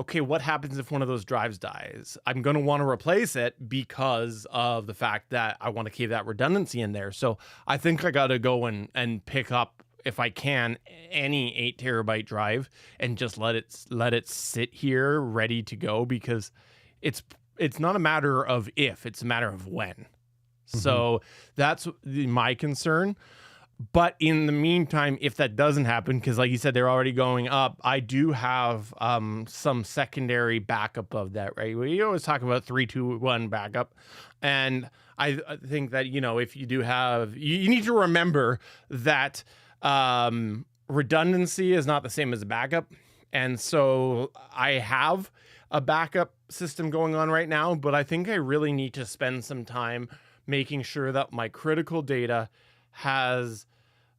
okay, what happens if one of those drives dies? I'm going to want to replace it because of the fact that I want to keep that redundancy in there. So I think I got to go and pick up, if I can, any 8 terabyte drive and just let it sit here ready to go, because it's not a matter of if, it's a matter of when. So that's my concern. But in the meantime, if that doesn't happen, because like you said, they're already going up, I do have some secondary backup of that, right? We always talk about 3, 2, 1 backup. And I think that, if you do have, you need to remember that redundancy is not the same as a backup. And so I have a backup system going on right now, but I think I really need to spend some time making sure that my critical data has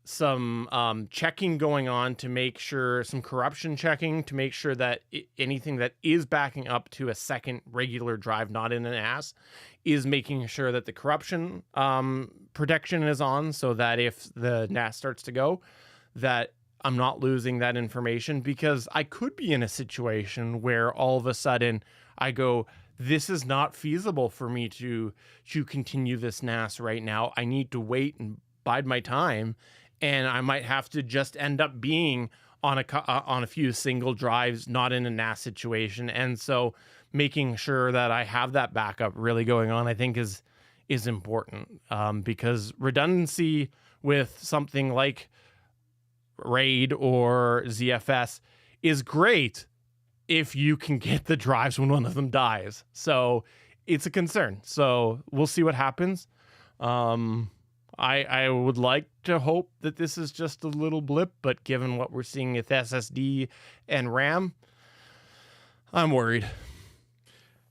some checking going on to make sure, some corruption checking to make sure that anything that is backing up to a second regular drive, not in an NAS, is making sure that the corruption protection is on, so that if the NAS starts to go, that I'm not losing that information, because I could be in a situation where all of a sudden I go, this is not feasible for me to continue this NAS right now. I need to wait and bide my time, and I might have to just end up being on a few single drives, not in a NAS situation. And so making sure that I have that backup really going on, I think is important, because redundancy with something like RAID or ZFS is great if you can get the drives when one of them dies. So it's a concern. So we'll see what happens. I would like to hope that this is just a little blip, but given what we're seeing with SSD and RAM, I'm worried.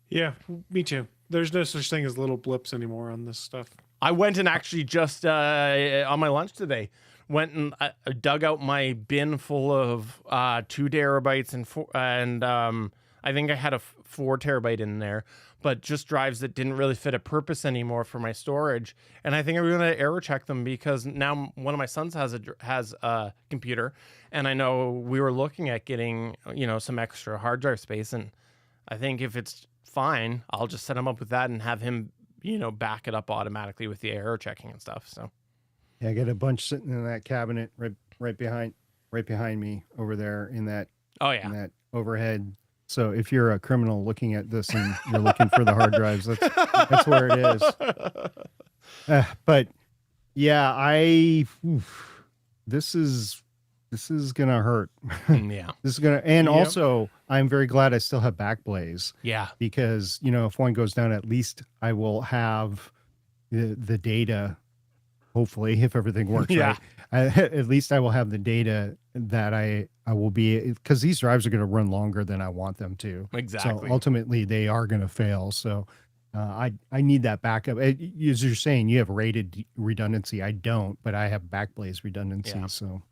Yeah, me too. There's no such thing as little blips anymore on this stuff.
I went and actually just on my lunch today, went and dug out my bin full of 2 terabytes and I think I had a 4 terabyte in there, but just drives that didn't really fit a purpose anymore for my storage. And I think I'm going to error check them, because now one of my sons has a computer, and I know we were looking at getting some extra hard drive space, and I think if it's fine, I'll just set him up with that and have him back it up automatically with the error checking and stuff. So
yeah, I got a bunch sitting in that cabinet right behind me over there in that in that overhead. So if you're a criminal looking at this and you're looking for the hard drives, that's where it is. But yeah, this is gonna hurt.
Yeah,
This is gonna, and also I'm very glad I still have Backblaze.
Yeah,
because if one goes down, at least I will have the data. Hopefully, if everything works right, at least I will have the data that I will be, because these drives are going to run longer than I want them to.
Exactly.
So ultimately, they are going to fail. So I need that backup. As you're saying, you have rated redundancy. I don't, but I have Backblaze redundancy.
Yeah.
So.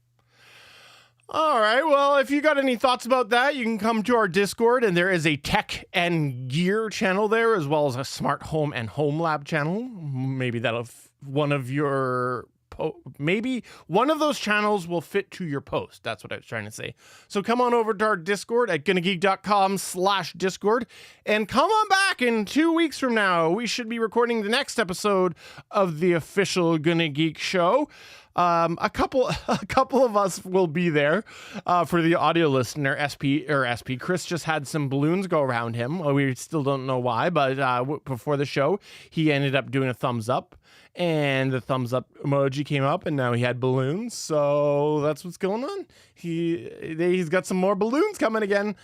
All right. Well, if you got any thoughts about that, you can come to our Discord, and there is a tech and gear channel there, as well as a smart home and home lab channel. Maybe that'll one of your maybe one of those channels will fit to your post. That's what I was trying to say. So come on over to our Discord at GonnaGeek.com/Discord, and come on back in 2 weeks from now. We should be recording the next episode of the official GonnaGeek show. A couple of us will be there for the audio listener. SP Chris just had some balloons go around him. We still don't know why, but before the show, he ended up doing a thumbs up, and the thumbs up emoji came up, and now he had balloons. So that's what's going on. He's got some more balloons coming again.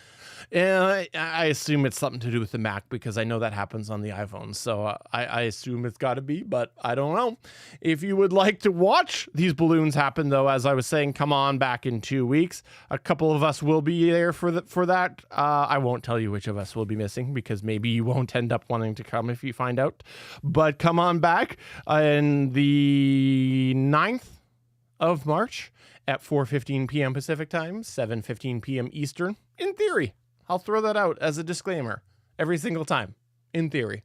And I assume it's something to do with the Mac, because I know that happens on the iPhone. So I assume it's got to be, but I don't know. If you would like to watch these balloons happen, though, as I was saying, come on back in 2 weeks. A couple of us will be there for that. I won't tell you which of us will be missing, because maybe you won't end up wanting to come if you find out. But come on back in the 9th of March at 4:15 p.m. Pacific time, 7:15 p.m. Eastern, in theory. I'll throw that out as a disclaimer every single time, in theory.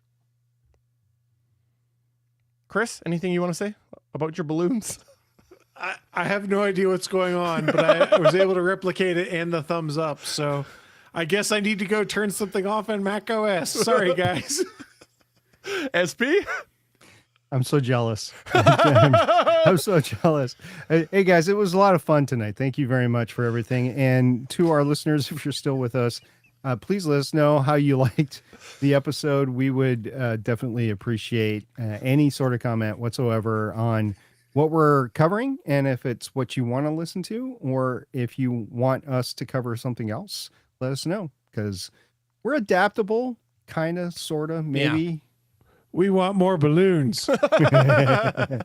Chris, anything you want to say about your balloons?
I have no idea what's going on, but I was able to replicate it and the thumbs up. So I guess I need to go turn something off on Mac OS. Sorry, guys.
SP?
I'm so jealous. I'm so jealous. Hey, guys, it was a lot of fun tonight. Thank you very much for everything. And to our listeners, if you're still with us, please let us know how you liked the episode. We would definitely appreciate any sort of comment whatsoever on what we're covering and if it's what you want to listen to, or if you want us to cover something else, let us know, because we're adaptable, kind of, sort of, maybe.
We want more balloons.
I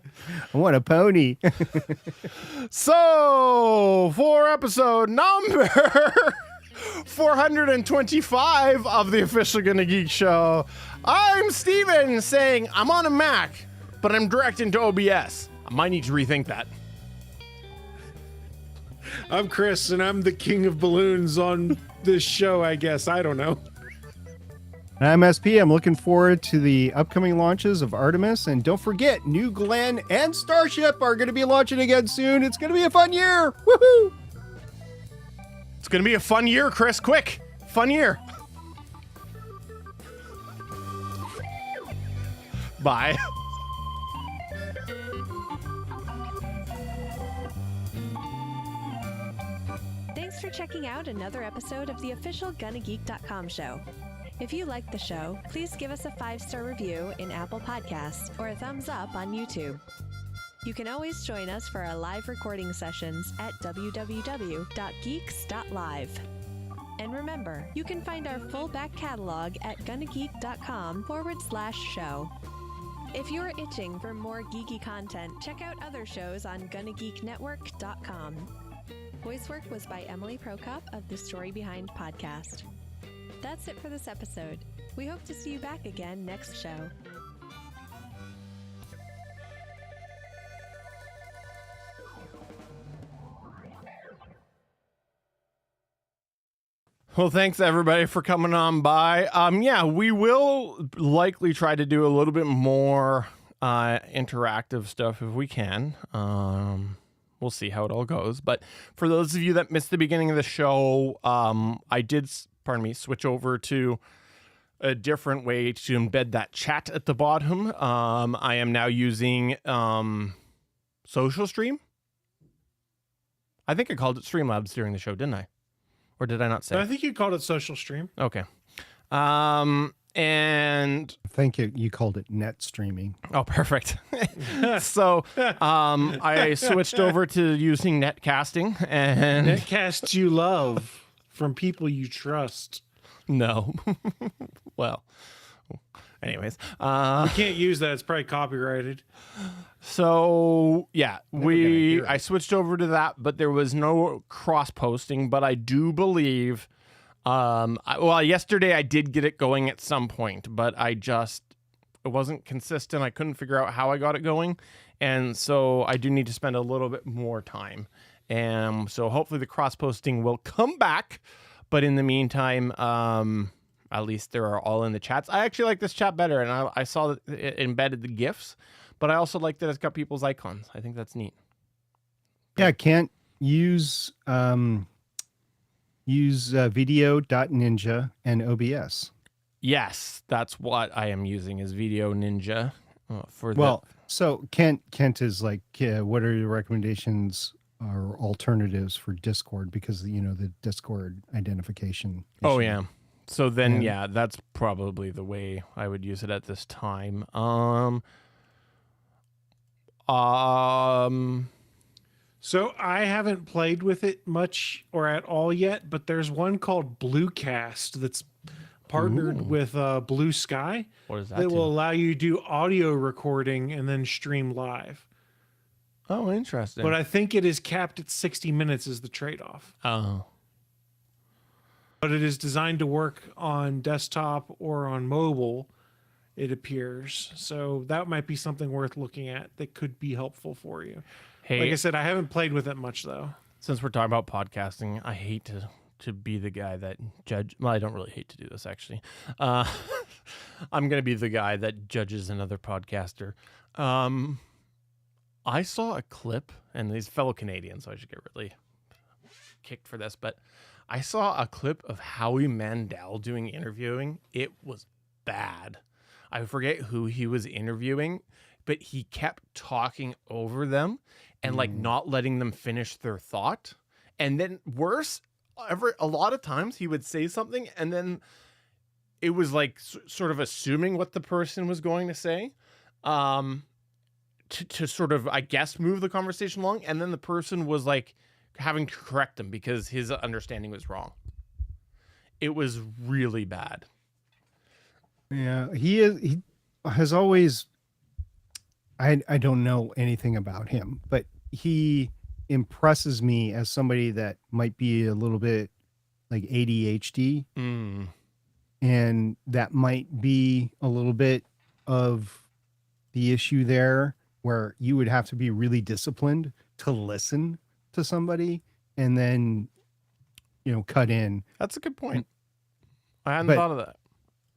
want a pony.
So, for episode number 425 of the official Gonna Geek Show, I'm Steven saying I'm on a Mac, but I'm directing to OBS. I might need to rethink that.
I'm Chris, and I'm the king of balloons on this show, I guess. I don't know.
And I'm SP. I'm looking forward to the upcoming launches of Artemis. And don't forget, New Glenn and Starship are going to be launching again soon. It's going to be a fun year. Woohoo!
It's going to be a fun year, Chris. Quick. Fun year. Bye.
Thanks for checking out another episode of the official GonnaGeek.com show. If you like the show, please give us a 5-star review in Apple Podcasts or a thumbs up on YouTube. You can always join us for our live recording sessions at www.geeks.live. And remember, you can find our full back catalog at GonnaGeek.com/show. If you're itching for more geeky content, check out other shows on GonnaGeekNetwork.com. Voice work was by Emily Prokop of The Story Behind podcast. That's it for this episode. We hope to see you back again next show.
Well, thanks everybody for coming on by. Yeah, we will likely try to do a little bit more interactive stuff if we can. We'll see how it all goes. But for those of you that missed the beginning of the show, I did, switch over to a different way to embed that chat at the bottom. I am now using Social Stream. I think I called it Streamlabs during the show, didn't I? Or did I not say?
I think you called it Social Stream.
Okay. And
Thank you. You called it net streaming.
oh, perfect. So I switched over to using netcasting and
Netcasts you love from people you trust.
no. Well, anyways,
You can't use that. It's probably copyrighted.
so yeah,
gonna hear it.
I switched over to that, but there was no cross posting, but I do believe yesterday I did get it going at some point, but it wasn't consistent. I couldn't figure out how I got it going. And so I do need to spend a little bit more time. And so hopefully the cross posting will come back. But in the meantime, at least they're all in the chats. I actually like this chat better. And I saw that it embedded the GIFs, but I also like that it's got people's icons. I think that's neat.
Yeah, can't use video.ninja and OBS.
Yes, that's what I am using is Video Ninja for
Well, so Kent is like, what are your recommendations or alternatives for Discord? Because, the Discord identification.
Oh,
issue.
yeah. So then,
Yeah.
that's probably the way I would use it at this time.
So I haven't played with it much or at all yet, but there's one called Bluecast that's partnered with Blue Sky
What is that?
that
do?
will allow you to do audio recording and then stream live.
Oh, interesting.
But I think it is capped at 60 minutes as the trade-off.
Oh,
But it is designed to work on desktop or on mobile, it appears. So that might be something worth looking at that could be helpful for you.
hey,
Like I said, I haven't played with it much, though.
since we're talking about podcasting, I hate to be the guy that judge. Well, I don't really hate to do this actually. I'm gonna be the guy that judges another podcaster. I saw a clip, and these fellow Canadians, so I should get really kicked for this, but I saw a clip of Howie Mandel doing interviewing. It was bad. I forget who he was interviewing, but he kept talking over them and like not letting them finish their thought. And then worse, a lot of times he would say something and then it was like sort of assuming what the person was going to say, to sort of, I guess, move the conversation along, and then the person was like having to correct him because his understanding was wrong. It was really bad.
Yeah, he has always, I don't know anything about him, but he impresses me as somebody that might be a little bit like ADHD. And that might be a little bit of the issue there, where you would have to be really disciplined to listen to somebody and then, cut in.
That's a good point. I hadn't thought of that.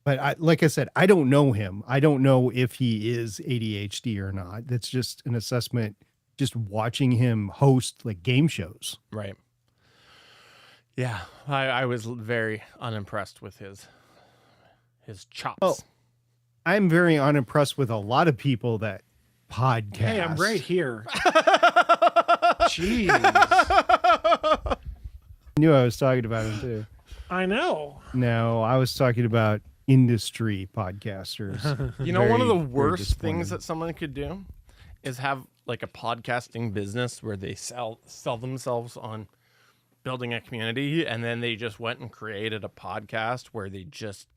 But like I said, I don't know him. I don't know if he is ADHD or not. That's just an assessment, just watching him host like game shows.
Right. Yeah. I was very unimpressed with his chops.
Oh, I'm very unimpressed with a lot of people that podcast.
Hey, I'm right here. Jeez.
I knew I was talking about him too.
I know.
No, I was talking about industry podcasters.
One of the
Very
worst things
disappointing.
that someone could do is have like a podcasting business where they sell themselves on building a community, and then they just went and created a podcast where they just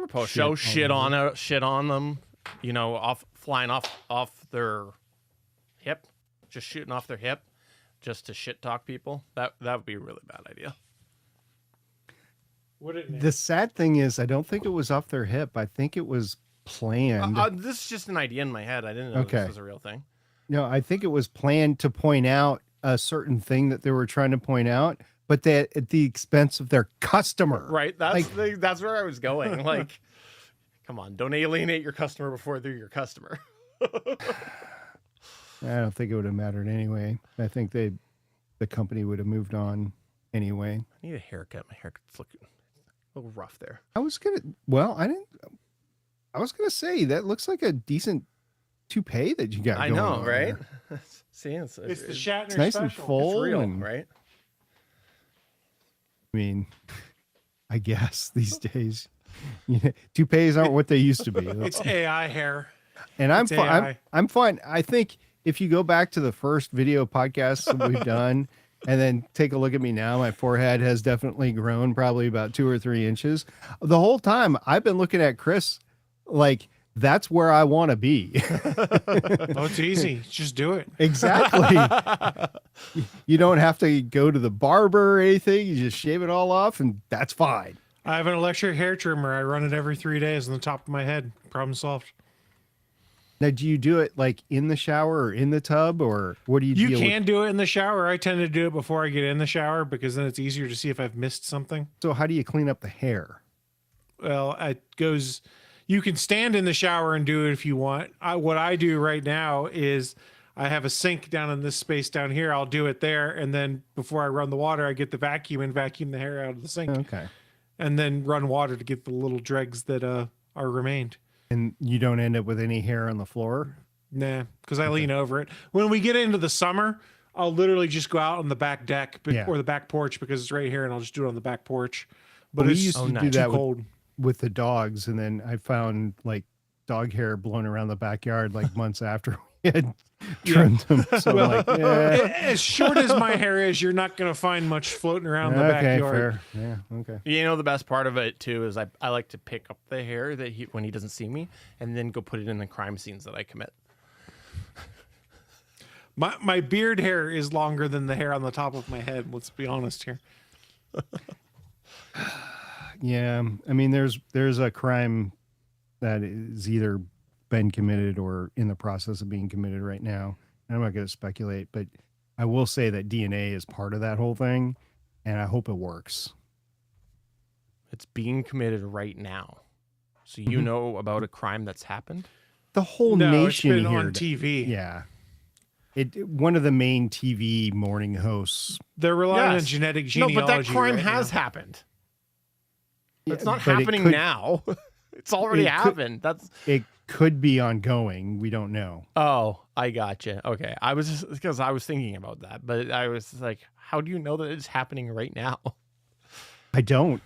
post show shit on them, flying off their hip, just shooting off their hip, just to shit talk people. That would be a really bad idea.
The sad thing is, I don't think it was off their hip. I think it was planned.
This is just an idea in my head. I didn't know this was a real thing.
No, I think it was planned to point out a certain thing that they were trying to point out, but that at the expense of their customer.
Right. That's where I was going. Like, come on, don't alienate your customer before they're your customer.
I don't think it would have mattered anyway. I think the company would have moved on anyway.
I need a haircut. My haircut's looking a little rough there.
I was gonna say that looks like a decent toupee that you got.
I
going
know,
on
right?
there.
See,
It's the Shatner
It's nice and
special.
full.
It's real,
and,
right?
I mean, I guess these days, toupees aren't what they used to be.
It's AI hair.
And I'm
It's
fine.
AI.
I'm fine. I think if you go back to the first video podcasts that we've done, and then take a look at me now, my forehead has definitely grown probably about 2 or 3 inches. The whole time I've been looking at Chris like that's where I want to be.
Oh, it's easy. Just do it.
Exactly. You don't have to go to the barber or anything. You just shave it all off and that's fine.
I have an electric hair trimmer. I run it every 3 days on the top of my head. Problem solved.
Now, do you do it like in the shower or in the tub, or what do you
You
deal
can do it in the shower. I tend to do it before I get in the shower because then it's easier to see if I've missed something.
with? So how do you clean up the hair?
Well, it goes. You can stand in the shower and do it if you want. What I do right now is I have a sink down in this space down here. I'll do it there, and then before I run the water, I get the vacuum and vacuum the hair out of the sink,
Okay.
and then run water to get the little dregs that are remained.
And you don't end up with any hair on the floor?
Nah, because I lean over it. When we get into the summer, I'll literally just go out on the back deck or the back porch because it's right here, and I'll just do it on the back porch. But
we
it's
used to do
too
that
cold.
with the dogs, and then I found like dog hair blown around the backyard like months after we had trimmed them. So
Well,
I'm like, yeah.
As short as my hair is, you're not going to find much floating around the backyard.
fair. Yeah, okay.
The best part of it too is I like to pick up the hair that when he doesn't see me, and then go put it in the crime scenes that I commit.
My beard hair is longer than the hair on the top of my head. Let's be honest here.
Yeah, I mean, there's a crime that is either been committed or in the process of being committed right now. I'm not going to speculate, but I will say that DNA is part of that whole thing, and I hope it works.
It's being committed right now, so you know about a crime that's happened.
The whole
No,
nation
it's been
here
on TV.
Yeah. One of the main TV morning hosts.
They're relying on
Yes.
genetic
No,
genealogy.
but that crime
right
has
now.
happened. It's not
but it
happening
could-
now. It's already
it could-
happened. That's
It could be ongoing. We don't know.
oh, I gotcha. Okay, I was just because I was thinking about that, but I was like, how do you know that it's happening right now?
I don't.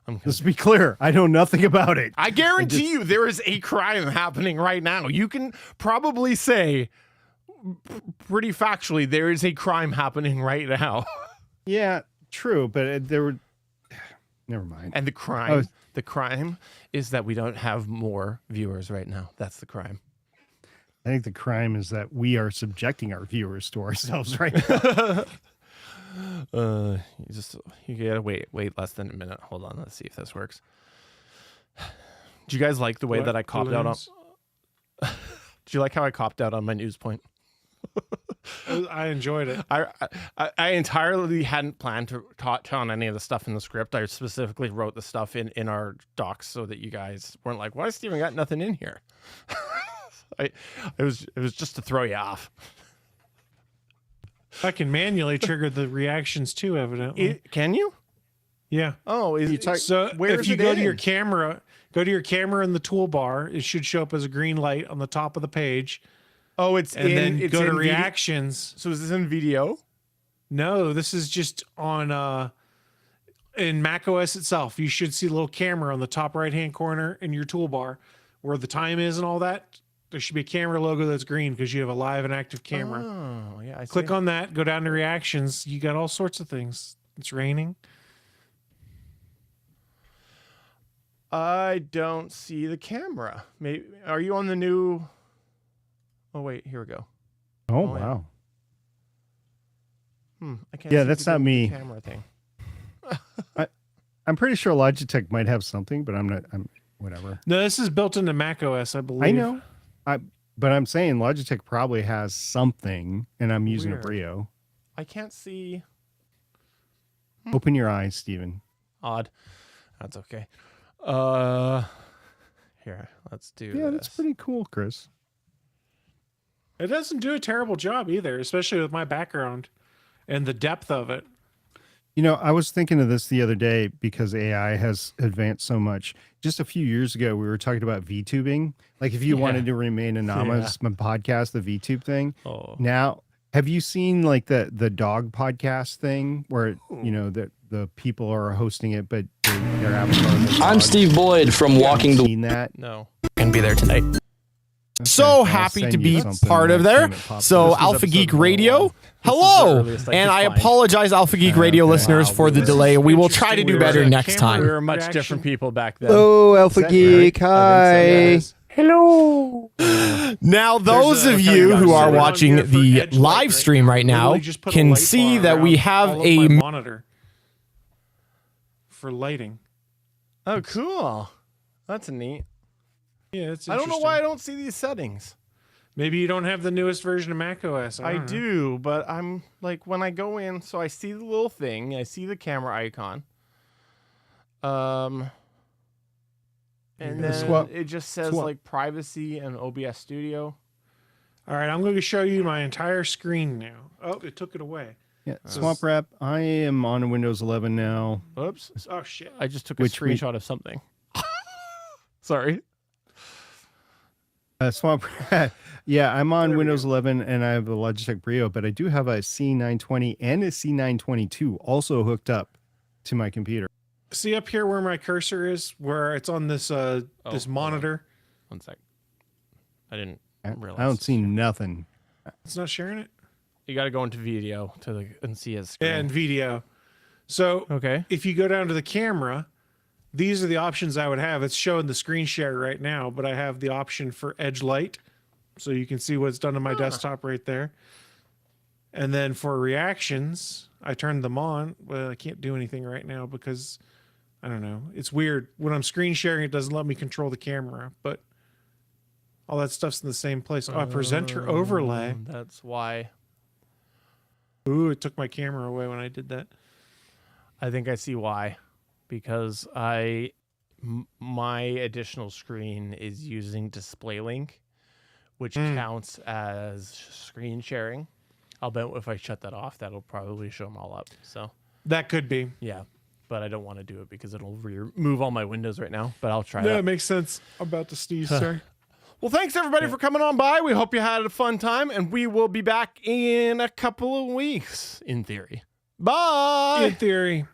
Let's be clear. I know nothing about it.
I guarantee you there is a crime happening right now. You can probably say pretty factually there is a crime happening right now.
Yeah, true. But there were. Never mind.
And the crime is that we don't have more viewers right now. That's the crime.
I think the crime is that we are subjecting our viewers to ourselves right now.
You gotta wait less than a minute. Hold on, let's see if this works. Do you guys like the way that I copped out on? Do you like how I copped out on my news point?
I enjoyed it.
I entirely hadn't planned to touch on any of the stuff in the script. I specifically wrote the stuff in our docs so that you guys weren't like, "Why has Steven got nothing in here?" It was just to throw you off.
I can manually trigger the reactions too, evidently.
Can you?
Yeah.
Oh,
So
where
if you go to your camera, in the toolbar, it should show up as a green light on the top of the page.
Oh, it's
then
it's
go to
in
reactions.
So is this in video?
No, this is just on in macOS itself. You should see a little camera on the top right-hand corner in your toolbar where the time is and all that. There should be a camera logo that's green because you have a live and active camera.
Oh, yeah. I see.
Click on that, go down to reactions. You got all sorts of things. It's raining.
I don't see the camera. Maybe are you on the new? Oh wait, here we go.
Oh,
Oh, yeah.
wow.
I can't.
Yeah,
seem
that's
to
not
get the
me.
Camera thing.
I'm pretty sure Logitech might have something, but I'm whatever.
No, this is built into macOS, I believe.
I know. But I'm saying Logitech probably has something, and I'm using a
Weird.
Brio.
I can't see.
Open your eyes, Steven.
Odd. That's okay. Here, let's do.
Yeah,
this.
that's pretty cool, Chris.
It doesn't do a terrible job either, especially with my background and the depth of it.
You know, I was thinking of this the other day because AI has advanced so much. Just a few years ago, we were talking about VTubing. Like if you wanted to remain anonymous, my podcast, the VTube thing.
Oh.
Now, have you seen like the dog podcast thing where, you know, that the people are hosting it, but their avatar.
I'm Steve Boyd from Walking the.
Seen that?
No.
Can be there tonight.
Okay,
So
I'll
happy
send
to
you
be
something
part of
next
there.
time it pops
So
up.
Alpha
episode
Geek
101.
Radio,
This is the
hello.
earliest I
And
could
I
find.
apologize, Alpha Geek Radio listeners, for the
This is
delay. We will try to
interesting.
do
We
better
were-
next
camera-
We
time.
were much
Reaction.
different people back then.
Hello, Alpha
Is that right?
Geek.
I think so,
Hi. Hello. Now, those
a-
of
okay,
you
guys,
who
so
are
we're on
watching
here for
the
Edge light
live
right
stream
now.
right now
Literally just put a
can
light
see
bar
that we
around
have
all of
a
my monitor for lighting.
Oh, cool. That's neat.
Yeah, it's.
I don't know why I don't see these settings.
Maybe you don't have the newest version of macOS.
I
don't know.
do, but I'm like when I go in, so I see the little thing, I see the camera icon. And
Yeah.
then it just says
swap.
like privacy and OBS Studio.
All right, I'm going to show you my entire screen now. Oh, it took it away.
Yeah, Swamp Wrap. I am on Windows 11 now.
Oops.
Oh shit!
I just took a
Which we-
screenshot of something. Sorry.
Swamp Wrap. Yeah, I'm on Windows 11 and I have a Logitech Brio, but I do have a C920 and a C922 also hooked up to my computer.
See up here where my cursor is, where it's on this this
hold on.
monitor.
1 sec. I didn't realize.
I don't see nothing.
It's not sharing it.
You got to go into video and see his screen.
And video. So
Okay.
if you go down to the camera, these are the options I would have. It's showing the screen share right now, but I have the option for Edge Light, so you can see what's done on my desktop right there. And then for reactions, I turned them on. Well, I can't do anything right now because I don't know. It's weird. When I'm screen sharing, it doesn't let me control the camera, but all that stuff's in the same place. Oh, presenter overlay.
That's why.
Ooh, it took my camera away when I did that.
I think I see why. Because my additional screen is using Display Link, which counts as screen sharing. I'll bet if I shut that off, that'll probably show them all up. So
That could be.
yeah, but I don't want to do it because it'll remove all my windows right now. But I'll try
No,
that.
it makes sense. I'm about to sneeze, sorry.
Well, thanks everybody for coming on by. We hope you had a fun time, and we will be back in a couple of weeks, in theory. Bye.
In theory.